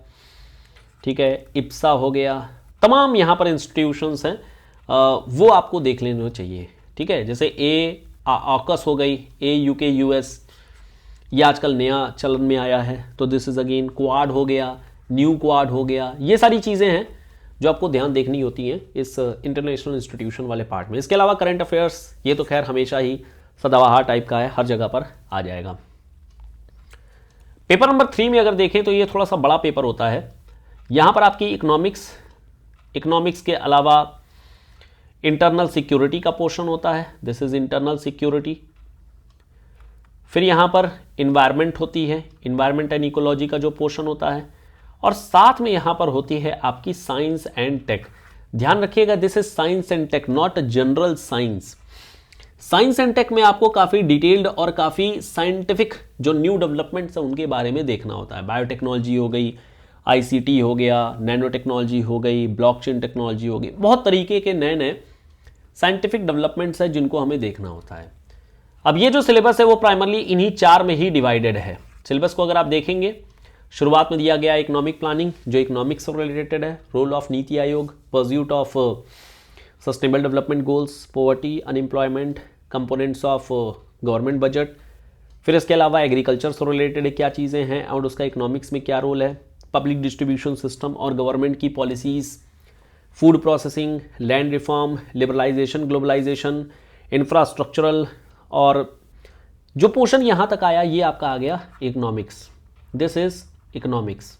ठीक है, IPSA हो गया, तमाम यहाँ पर इंस्टीट्यूशंस हैं वो आपको देख लेना चाहिए, ठीक है। जैसे AUKUS हो गई, UK US, ये आजकल नया चलन में आया है, तो दिस इज अगेन क्वाड हो गया, न्यू क्वाड हो गया, ये सारी चीज़ें हैं जो आपको ध्यान देखनी होती हैं इस इंटरनेशनल इंस्टीट्यूशन वाले पार्ट में। इसके अलावा करंट अफेयर्स, ये तो खैर हमेशा ही सदाबहार टाइप का है, हर जगह पर आ जाएगा। पेपर नंबर 3 में अगर देखें तो ये थोड़ा सा बड़ा पेपर होता है। यहाँ पर आपकी इकोनॉमिक्स के अलावा इंटरनल सिक्योरिटी का पोर्शन होता है, दिस इज इंटरनल सिक्योरिटी। फिर यहाँ पर इन्वायरमेंट होती है, इन्वायरमेंट एंड इकोलॉजी का जो पोर्शन होता है, और साथ में यहाँ पर होती है आपकी साइंस एंड टेक। ध्यान रखिएगा, this is science and tech, not general science. Science and tech में आपको काफ़ी डिटेल्ड और काफ़ी साइंटिफिक जो न्यू डेवलपमेंट्स हैं उनके बारे में देखना होता है। बायोटेक्नोलॉजी हो गई, ICT हो गया, नैनो टेक्नोलॉजी हो गई, ब्लॉकचेन टेक्नोलॉजी हो गई, बहुत तरीके के नए नए साइंटिफिक डेवलपमेंट्स हैं जिनको हमें देखना होता है। अब ये जो सिलेबस है वो प्राइमरली इन्हीं 4 में ही डिवाइडेड है। सिलेबस को अगर आप देखेंगे, शुरुआत में दिया गया इकोनॉमिक प्लानिंग जो इकोनॉमिक्स से रिलेटेड है, role of NITI Aayog, pursuit of sustainable development goals, poverty, unemployment, components of government budget. फिर इसके अलावा एग्रीकल्चर से रिलेटेड क्या चीज़ें हैं और उसका इकोनॉमिक्स में क्या रोल है, पब्लिक डिस्ट्रीब्यूशन सिस्टम और गवर्नमेंट की policies, food processing, land reform, liberalisation, globalisation, infrastructural, और जो पोर्शन यहाँ तक आया ये आपका आ गया economics, this is economics.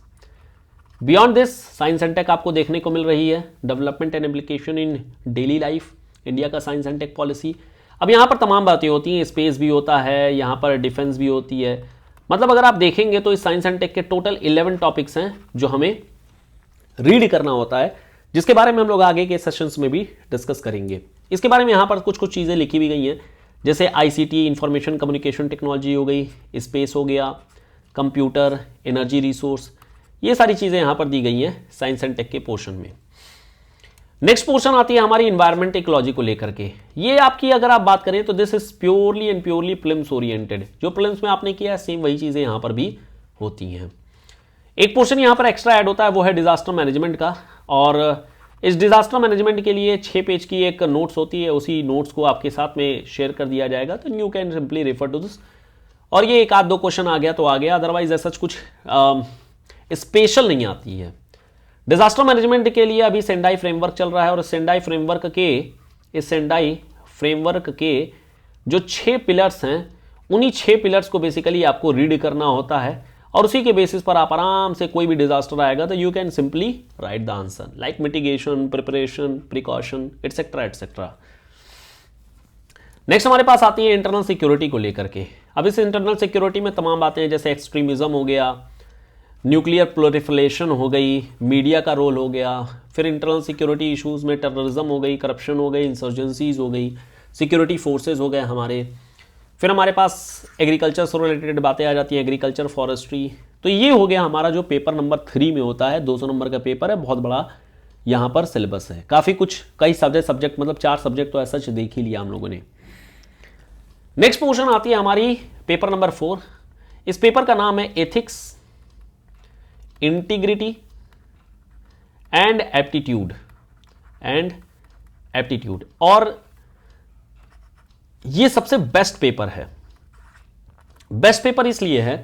Beyond this science and tech आपको देखने को मिल रही है, development and application in daily life, India का साइंस एंड टेक पॉलिसी। अब यहाँ पर तमाम बातें होती हैं, स्पेस भी होता है, यहाँ पर डिफेंस भी होती है, मतलब अगर आप देखेंगे तो इस साइंस एंड टेक के टोटल 11 टॉपिक्स हैं जो हमें रीड करना होता है, जिसके बारे में हम लोग आगे के सेशंस में भी डिस्कस करेंगे। इसके बारे में यहाँ पर कुछ कुछ चीज़ें लिखी भी गई हैं, जैसे ICT, इंफॉर्मेशन कम्युनिकेशन टेक्नोलॉजी हो गई, स्पेस हो गया, कंप्यूटर, एनर्जी रिसोर्स, ये सारी चीज़ें यहाँ पर दी गई हैं साइंस एंड टेक के पोर्शन में। नेक्स्ट पोर्शन आती है हमारी इन्वायरमेंट इकोलॉजी को लेकर के। ये आपकी अगर आप बात करें तो this is purely and purely prelims oriented, जो प्रिलिम्स में आपने किया सेम वही चीज़ें यहाँ पर भी होती हैं। एक पोर्शन यहाँ पर एक्स्ट्रा ऐड होता है, वो है डिजास्टर मैनेजमेंट का, और इस डिजास्टर मैनेजमेंट के लिए 6 पेज की एक नोट्स होती है, उसी नोट्स को आपके साथ में शेयर कर दिया जाएगा, तो you can simply refer to this. और ये 1-2 क्वेश्चन आ गया तो आ गया, अदरवाइज ऐसा कुछ स्पेशल नहीं आती है। डिजास्टर मैनेजमेंट के लिए अभी सेंडाई फ्रेमवर्क चल रहा है, और सेंडाई फ्रेमवर्क के जो 6 पिलर्स हैं उन्हीं 6 पिलर्स को बेसिकली आपको रीड करना होता है और उसी के बेसिस पर आप आराम से कोई भी डिजास्टर आएगा तो you can simply write the answer, like mitigation, preparation, precaution, etcetera etcetera. Next हमारे पास आती है इंटरनल सिक्योरिटी को लेकर के। अब इस इंटरनल सिक्योरिटी में तमाम बातें हैं, जैसे एक्सट्रीमिज्म हो गया, न्यूक्लियर प्रोलिफरेशन हो गई, मीडिया का रोल हो गया, फिर इंटरनल सिक्योरिटी इश्यूज में टेररिज्म हो गई, करप्शन हो गई, इंसर्जेंसीज हो गई, सिक्योरिटी फोर्सेज हो गए हमारे। फिर हमारे पास एग्रीकल्चर से रिलेटेड बातें आ जाती हैं, एग्रीकल्चर, फॉरेस्ट्री। तो ये हो गया हमारा जो पेपर नंबर 3 में होता है, 200 नंबर का पेपर है, बहुत बड़ा यहाँ पर सिलेबस है, काफ़ी कुछ, कई सब्जेक्ट मतलब 4 सब्जेक्ट तो ऐसा देख ही लिया हम लोगों ने। नेक्स्ट पोर्शन आती है हमारी पेपर नंबर 4। इस पेपर का नाम है एथिक्स, इंटीग्रिटी एंड एप्टीट्यूड। और ये सबसे बेस्ट पेपर है। बेस्ट पेपर इसलिए है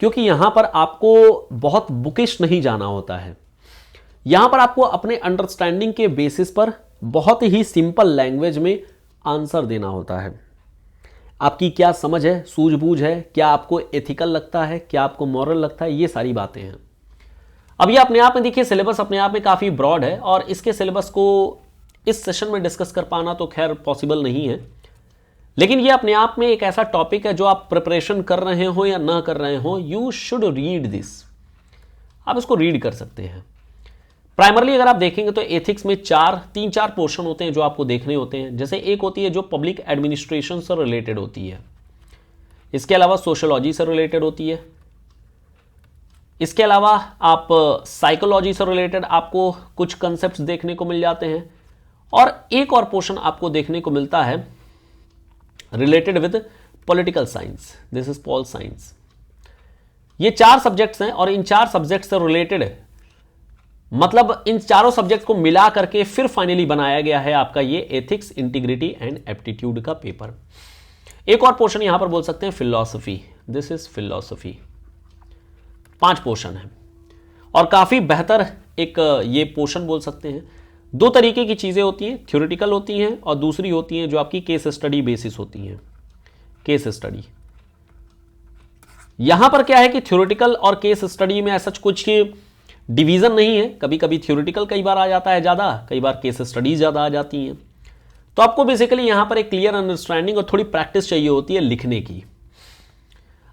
क्योंकि यहां पर आपको बहुत बुकिश नहीं जाना होता है। यहां पर आपको अपने अंडरस्टैंडिंग के बेसिस पर बहुत ही सिंपल लैंग्वेज में आंसर देना होता है। आपकी क्या समझ है, सूझबूझ है, क्या आपको एथिकल लगता है, क्या आपको मॉरल लगता है, ये सारी बातें हैं। अब ये अपने आप में देखिए, सिलेबस अपने आप में काफ़ी ब्रॉड है और इसके सिलेबस को इस सेशन में डिस्कस कर पाना तो खैर पॉसिबल नहीं है, लेकिन ये अपने आप में एक ऐसा टॉपिक है जो आप प्रिपरेशन कर रहे हो या ना कर रहे हो, यू शुड रीड दिस। आप इसको रीड कर सकते हैं। प्राइमरली अगर आप देखेंगे तो एथिक्स में 3-4 पोर्शन होते हैं जो आपको देखने होते हैं। जैसे एक होती है जो पब्लिक एडमिनिस्ट्रेशन से रिलेटेड होती है, इसके अलावा सोशियोलॉजी से रिलेटेड होती है, इसके अलावा आप साइकोलॉजी से रिलेटेड आपको कुछ कंसेप्ट्स देखने को मिल जाते हैं, और एक और पोर्शन आपको देखने को मिलता है related with political science, this is pol science. ये 4 सब्जेक्ट्स हैं और इन 4 सब्जेक्ट से रिलेटेड, मतलब इन चारों सब्जेक्ट को मिला करके फिर फाइनली बनाया गया है आपका ये एथिक्स, इंटीग्रिटी एंड एप्टीट्यूड का पेपर। एक और पोर्शन यहां पर बोल सकते हैं philosophy, this is philosophy. 5 portion है और काफी बेहतर एक ये पोर्शन बोल सकते हैं। 2 तरीके की चीजें होती हैं, थ्योरेटिकल होती हैं और दूसरी होती हैं जो आपकी केस स्टडी बेसिस होती हैं। केस स्टडी यहां पर क्या है कि थ्योरेटिकल और केस स्टडी में ऐसा कुछ डिवीजन नहीं है, कभी कभी थ्योरेटिकल कई बार आ जाता है ज्यादा, कई बार केस स्टडीज ज्यादा आ जाती हैं। तो आपको बेसिकली यहां पर एक क्लियर अंडरस्टैंडिंग और थोड़ी प्रैक्टिस चाहिए होती है लिखने की।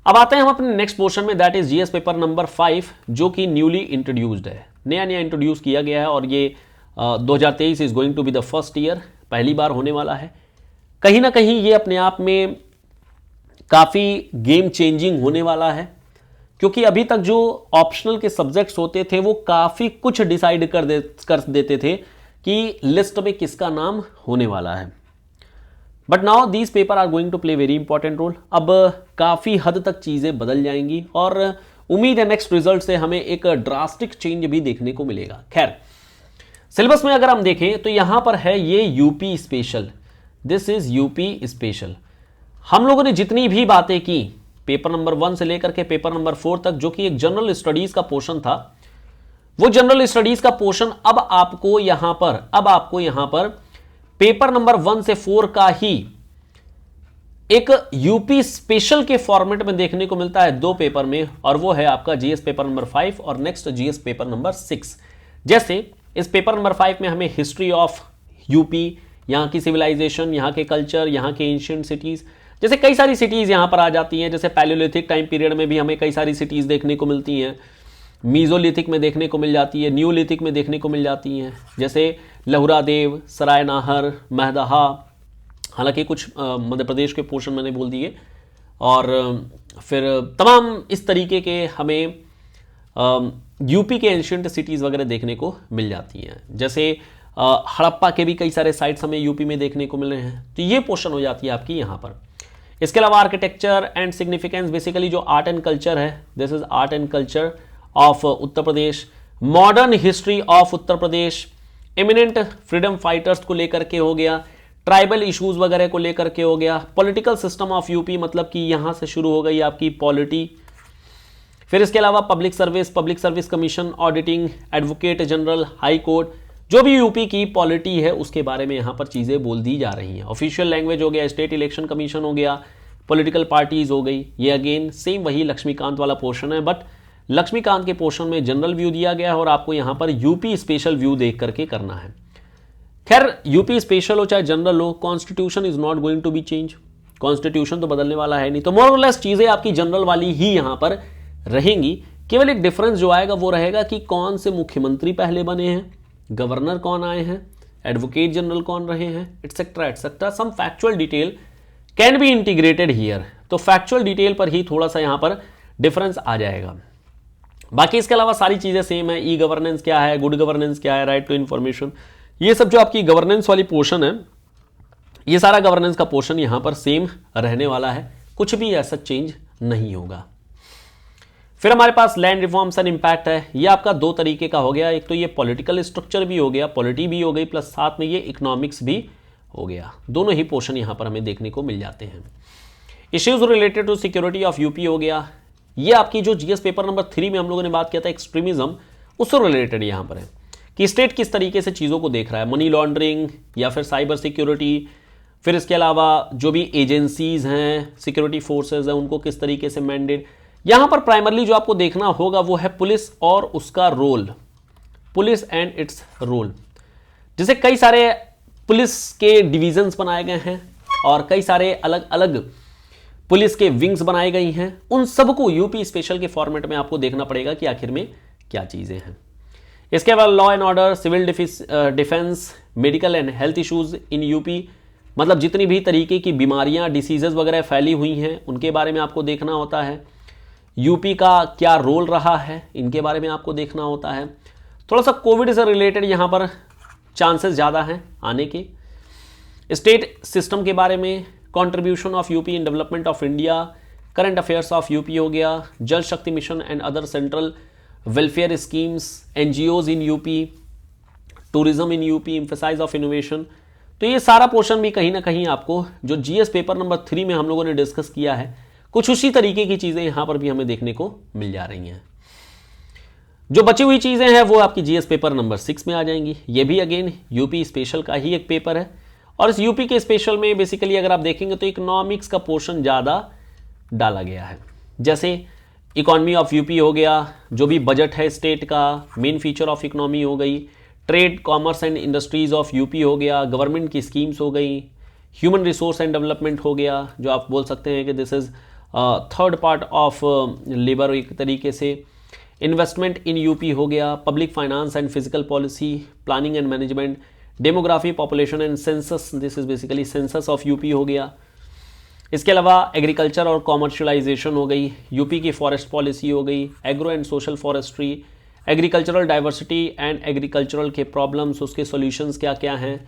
अब आते हैं हम अपने नेक्स्ट पोर्शन में, that is GS paper number 5, जो कि न्यूली इंट्रोड्यूस्ड है, नया इंट्रोड्यूस किया गया है और ये 2023 is going to be the first year, पहली बार होने वाला है। कहीं ना कहीं ये अपने आप में काफी गेम चेंजिंग होने वाला है, क्योंकि अभी तक जो ऑप्शनल के सब्जेक्ट्स होते थे वो काफी कुछ डिसाइड कर देते थे कि लिस्ट में किसका नाम होने वाला है। But now these paper are going to play very important role. अब काफी हद तक चीजें बदल जाएंगी और उम्मीद है नेक्स्ट रिजल्ट से हमें एक ड्रास्टिक चेंज भी देखने को मिलेगा। खैर, सिलेबस में अगर हम देखें तो यहां पर है ये UP special, this is UP special. हम लोगों ने जितनी भी बातें की पेपर नंबर 1 से लेकर के पेपर नंबर 4 तक, जो कि एक जनरल स्टडीज का पोर्शन था, वो जनरल स्टडीज का पोर्शन अब आपको यहां पर पेपर नंबर 1 से 4 का ही एक यूपी स्पेशल के फॉर्मेट में देखने को मिलता है 2 पेपर में, और वो है आपका जीएस पेपर नंबर 5 और नेक्स्ट जीएस पेपर नंबर 6। जैसे इस पेपर नंबर 5 में हमें हिस्ट्री ऑफ यूपी, यहां की सिविलाइजेशन, यहां के कल्चर, यहां के एंशिएंट सिटीज, जैसे कई सारी सिटीज यहां पर आ जाती हैं। जैसे पैलियोलिथिक टाइम पीरियड में भी हमें कई सारी सिटीज देखने को मिलती हैं, मीजोलिथिक में देखने को मिल जाती है, न्यूलिथिक में देखने को मिल जाती हैं, जैसे लहुरा देव, सराय नाहर, महदहा, हालांकि कुछ मध्य प्रदेश के पोर्शन मैंने बोल दिए, और फिर तमाम इस तरीके के हमें यूपी के एंशिएंट सिटीज़ वगैरह देखने को मिल जाती हैं। जैसे हड़प्पा के भी कई सारे साइट्स हमें यूपी में देखने को मिल रहे हैं, तो ये पोर्शन हो जाती है आपकी यहाँ पर। इसके अलावा आर्किटेक्चर एंड सिग्निफिकेंस, बेसिकली जो आर्ट एंड कल्चर है, this is art and culture of Uttar Pradesh, modern history of Uttar Pradesh, eminent freedom fighters को लेकर के हो गया, ट्राइबल इश्यूज वगैरह को लेकर के हो गया, पॉलिटिकल सिस्टम ऑफ यूपी, मतलब कि यहां से शुरू हो गई आपकी पॉलिटी। फिर इसके अलावा public service commission, auditing, advocate general, high court, जो भी यूपी की पॉलिटी है उसके बारे में यहां पर चीजें बोल दी जा रही हैं। ऑफिशियल लैंग्वेज हो गया, स्टेट इलेक्शन कमीशन हो गया, पॉलिटिकल पार्टीज हो गई, ये अगेन सेम वही लक्ष्मीकांत वाला पोर्शन है, बट लक्ष्मीकांत के पोर्शन में जनरल व्यू दिया गया है और आपको यहां पर यूपी स्पेशल व्यू देख करके करना है। खैर यूपी स्पेशल हो चाहे जनरल हो, constitution is not going to be change, constitution तो बदलने वाला है नहीं, तो मोर और लेस चीजें आपकी जनरल वाली ही यहां पर रहेंगी। केवल एक डिफरेंस जो आएगा वो रहेगा कि कौन से मुख्यमंत्री पहले बने हैं, गवर्नर कौन आए हैं, एडवोकेट जनरल कौन रहे हैं, etcetera etcetera. Some factual detail can be integrated here, तो फैक्चुअल डिटेल पर ही थोड़ा सा यहां पर डिफरेंस आ जाएगा। बाकी इसके अलावा सारी चीजें सेम है। ई गवर्नेंस क्या है, गुड गवर्नेंस क्या है, राइट टू इंफॉर्मेशन, ये सब जो आपकी गवर्नेंस वाली पोर्शन है, ये सारा गवर्नेंस का पोर्शन यहां पर सेम रहने वाला है, कुछ भी ऐसा चेंज नहीं होगा। फिर हमारे पास लैंड रिफॉर्म्स एंड इंपैक्ट है। ये आपका दो तरीके का हो गया, एक तो ये पॉलिटिकल स्ट्रक्चर भी हो गया, पॉलिटी भी हो गई, प्लस साथ में ये इकोनॉमिक्स भी हो गया। दोनों ही पोर्शन यहां पर हमें देखने को मिल जाते हैं। Issues related to security of UP हो गया। ये आपकी जो जीएस पेपर नंबर 3 में हम लोगों ने बात किया था एक्सट्रीमिज्म, उससे रिलेटेड यहां पर है कि स्टेट किस तरीके से चीजों को देख रहा है, मनी लॉन्ड्रिंग या फिर साइबर सिक्योरिटी, फिर इसके अलावा जो भी एजेंसीज हैं, सिक्योरिटी फोर्सेज हैं, उनको किस तरीके से मैंडेट। यहां पर प्राइमरली जो आपको देखना होगा वो है पुलिस और उसका role, police and its role. जैसे कई सारे पुलिस के डिविजन्स बनाए गए हैं और कई सारे अलग अलग पुलिस के विंग्स बनाई गई हैं, उन सबको यूपी स्पेशल के फॉर्मेट में आपको देखना पड़ेगा कि आखिर में क्या चीजें हैं। इसके बाद law and order, civil defence, medical and health issues in UP, मतलब जितनी भी तरीके की बीमारियां, डिसीजेज वगैरह फैली हुई हैं उनके बारे में आपको देखना होता है। यूपी का क्या रोल रहा है, इनके बारे में आपको देखना होता है। थोड़ा सा कोविड से रिलेटेड यहां पर चांसेस ज़्यादा हैं आने के। स्टेट सिस्टम के बारे में, contribution of UP in development of India, current affairs of UP हो गया, Jal Shakti mission and other central welfare schemes, NGOs in UP, tourism in UP, emphasise of innovation. तो ये सारा पोर्शन भी कहीं ना कहीं आपको जो जीएस पेपर नंबर 3 में हम लोगों ने डिस्कस किया है, कुछ उसी तरीके की चीजें यहां पर भी हमें देखने को मिल जा रही हैं। जो बची हुई चीजें हैं वो आपकी जीएस पेपर नंबर 6 में आ जाएंगी। ये भी अगेन यूपी स्पेशल का ही एक पेपर है और इस यूपी के स्पेशल में बेसिकली अगर आप देखेंगे तो इकोनॉमिक्स का पोर्शन ज्यादा डाला गया है। जैसे इकोनॉमी ऑफ यूपी हो गया, जो भी बजट है स्टेट का, मेन फीचर ऑफ इकोनॉमी हो गई, trade, commerce and industries of UP हो गया, गवर्नमेंट की स्कीम्स हो गई, ह्यूमन रिसोर्स एंड डेवलपमेंट हो गया, जो आप बोल सकते हैं कि this is third part of labour एक तरीके से, इन्वेस्टमेंट इन यूपी हो गया, public finance and physical policy, planning and management, demography, population and census, this is basically census of UP हो गया। इसके अलावा एग्रीकल्चर और कॉमर्शलाइजेशन हो गई, यूपी की फॉरेस्ट पॉलिसी हो गई, agro and social forestry, agricultural diversity and agricultural के प्रॉब्लम्स, उसके सॉल्यूशंस क्या क्या हैं,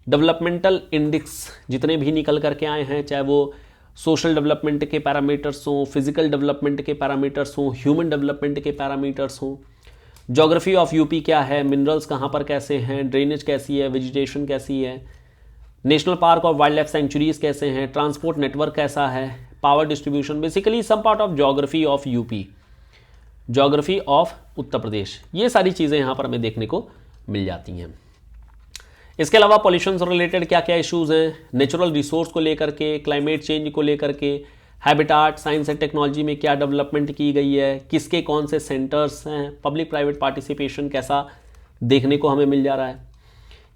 डेवलपमेंटल इंडेक्स जितने भी निकल करके आए हैं, चाहे वो सोशल डेवलपमेंट के पैरामीटर्स हों, फिजिकल डेवलपमेंट के पैरामीटर्स हों, ह्यूमन डेवलपमेंट के पैरामीटर्स हों, ज्योग्राफी ऑफ यूपी क्या है, मिनरल्स कहाँ पर कैसे हैं, ड्रेनेज कैसी है, वेजिटेशन कैसी है, नेशनल पार्क और वाइल्ड लाइफ सेंचुरीज कैसे हैं, ट्रांसपोर्ट नेटवर्क कैसा है, power distribution, basically some part of geography of UP, geography of Uttar Pradesh, ये सारी चीज़ें यहाँ पर हमें देखने को मिल जाती हैं। इसके अलावा पॉल्यूशन से रिलेटेड क्या क्या इश्यूज हैं, नेचुरल रिसोर्स को लेकर के, क्लाइमेट चेंज को लेकर के, हैबिटाट, साइंस एंड टेक्नोलॉजी में क्या डेवलपमेंट की गई है, किसके कौन से सेंटर्स हैं, पब्लिक प्राइवेट पार्टिसिपेशन कैसा देखने को हमें मिल जा रहा है,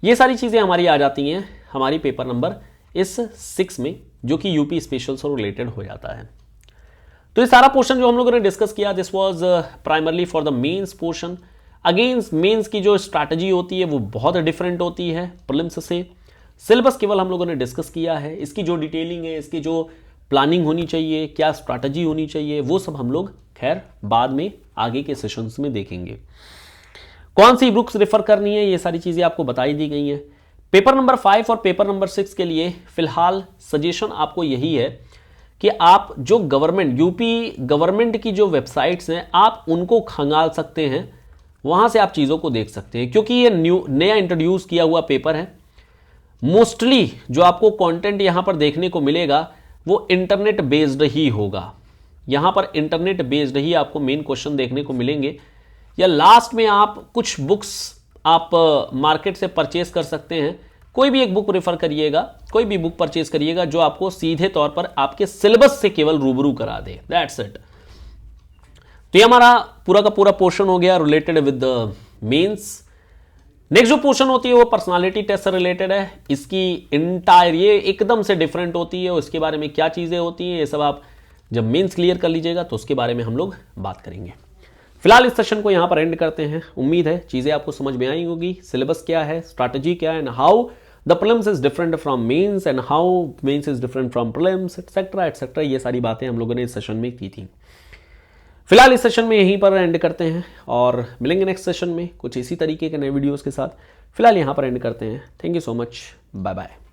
ये सारी चीज़ें हमारी आ जाती हैं हमारी पेपर नंबर इस 6 में, जो कि यूपी स्पेशल से रिलेटेड हो जाता है। तो ये सारा पोर्शन जो हम लोगों ने डिस्कस किया, this was primarily for the mains portion. Again mains की जो स्ट्रैटेजी होती है वो बहुत डिफरेंट होती है प्रीलिम्स से। सिलेबस केवल हम लोगों ने डिस्कस किया है, इसकी जो डिटेलिंग है, इसकी जो प्लानिंग होनी चाहिए, क्या स्ट्रैटेजी होनी चाहिए, वो सब हम लोग खैर बाद में आगे के सेशंस में देखेंगे। कौन सी बुक्स रेफर करनी है, ये सारी चीजें आपको बताई दी गई हैं। पेपर नंबर 5 और पेपर नंबर 6 के लिए फिलहाल सजेशन आपको यही है कि आप जो गवर्नमेंट, यूपी गवर्नमेंट की जो वेबसाइट्स हैं, आप उनको खंगाल सकते हैं, वहां से आप चीजों को देख सकते हैं, क्योंकि ये नया इंट्रोड्यूस किया हुआ पेपर है। मोस्टली जो आपको कंटेंट यहां पर देखने को मिलेगा वो इंटरनेट बेस्ड ही होगा। यहां पर इंटरनेट बेस्ड ही आपको मेन क्वेश्चन देखने को मिलेंगे, या लास्ट में आप कुछ बुक्स आप मार्केट से परचेस कर सकते हैं, कोई भी एक बुक प्रेफर करिएगा, कोई भी बुक परचेज करिएगा जो आपको सीधे तौर पर आपके सिलेबस से केवल रूबरू करा दे, दैट्स इट। तो ये हमारा पूरा का पूरा पोर्शन हो गया रिलेटेड विद मेंस। नेक्स्ट जो पोर्शन होती है वो पर्सनालिटी टेस्ट से रिलेटेड है। इसकी इंटायर ये एकदम से डिफरेंट होती है और इसके बारे में क्या चीजें होती हैं ये सब आप जब मेंस क्लियर कर लीजिएगा तो उसके बारे में हम लोग बात करेंगे। फिलहाल इस सेशन को यहां पर एंड करते हैं। उम्मीद है चीजें आपको समझ में आई होगी, सिलेबस क्या है, स्ट्रैटेजी क्या है, and how the prelims is different from mains and how mains is different from prelims etcetera etcetera. ये सारी बातें हम लोगों ने इस सेशन में की थी। फिलहाल इस सेशन में यहीं पर एंड करते हैं और मिलेंगे नेक्स्ट सेशन में कुछ इसी तरीके के नए वीडियोस के साथ। फिलहाल यहां पर एंड करते हैं। Thank you so much, bye bye.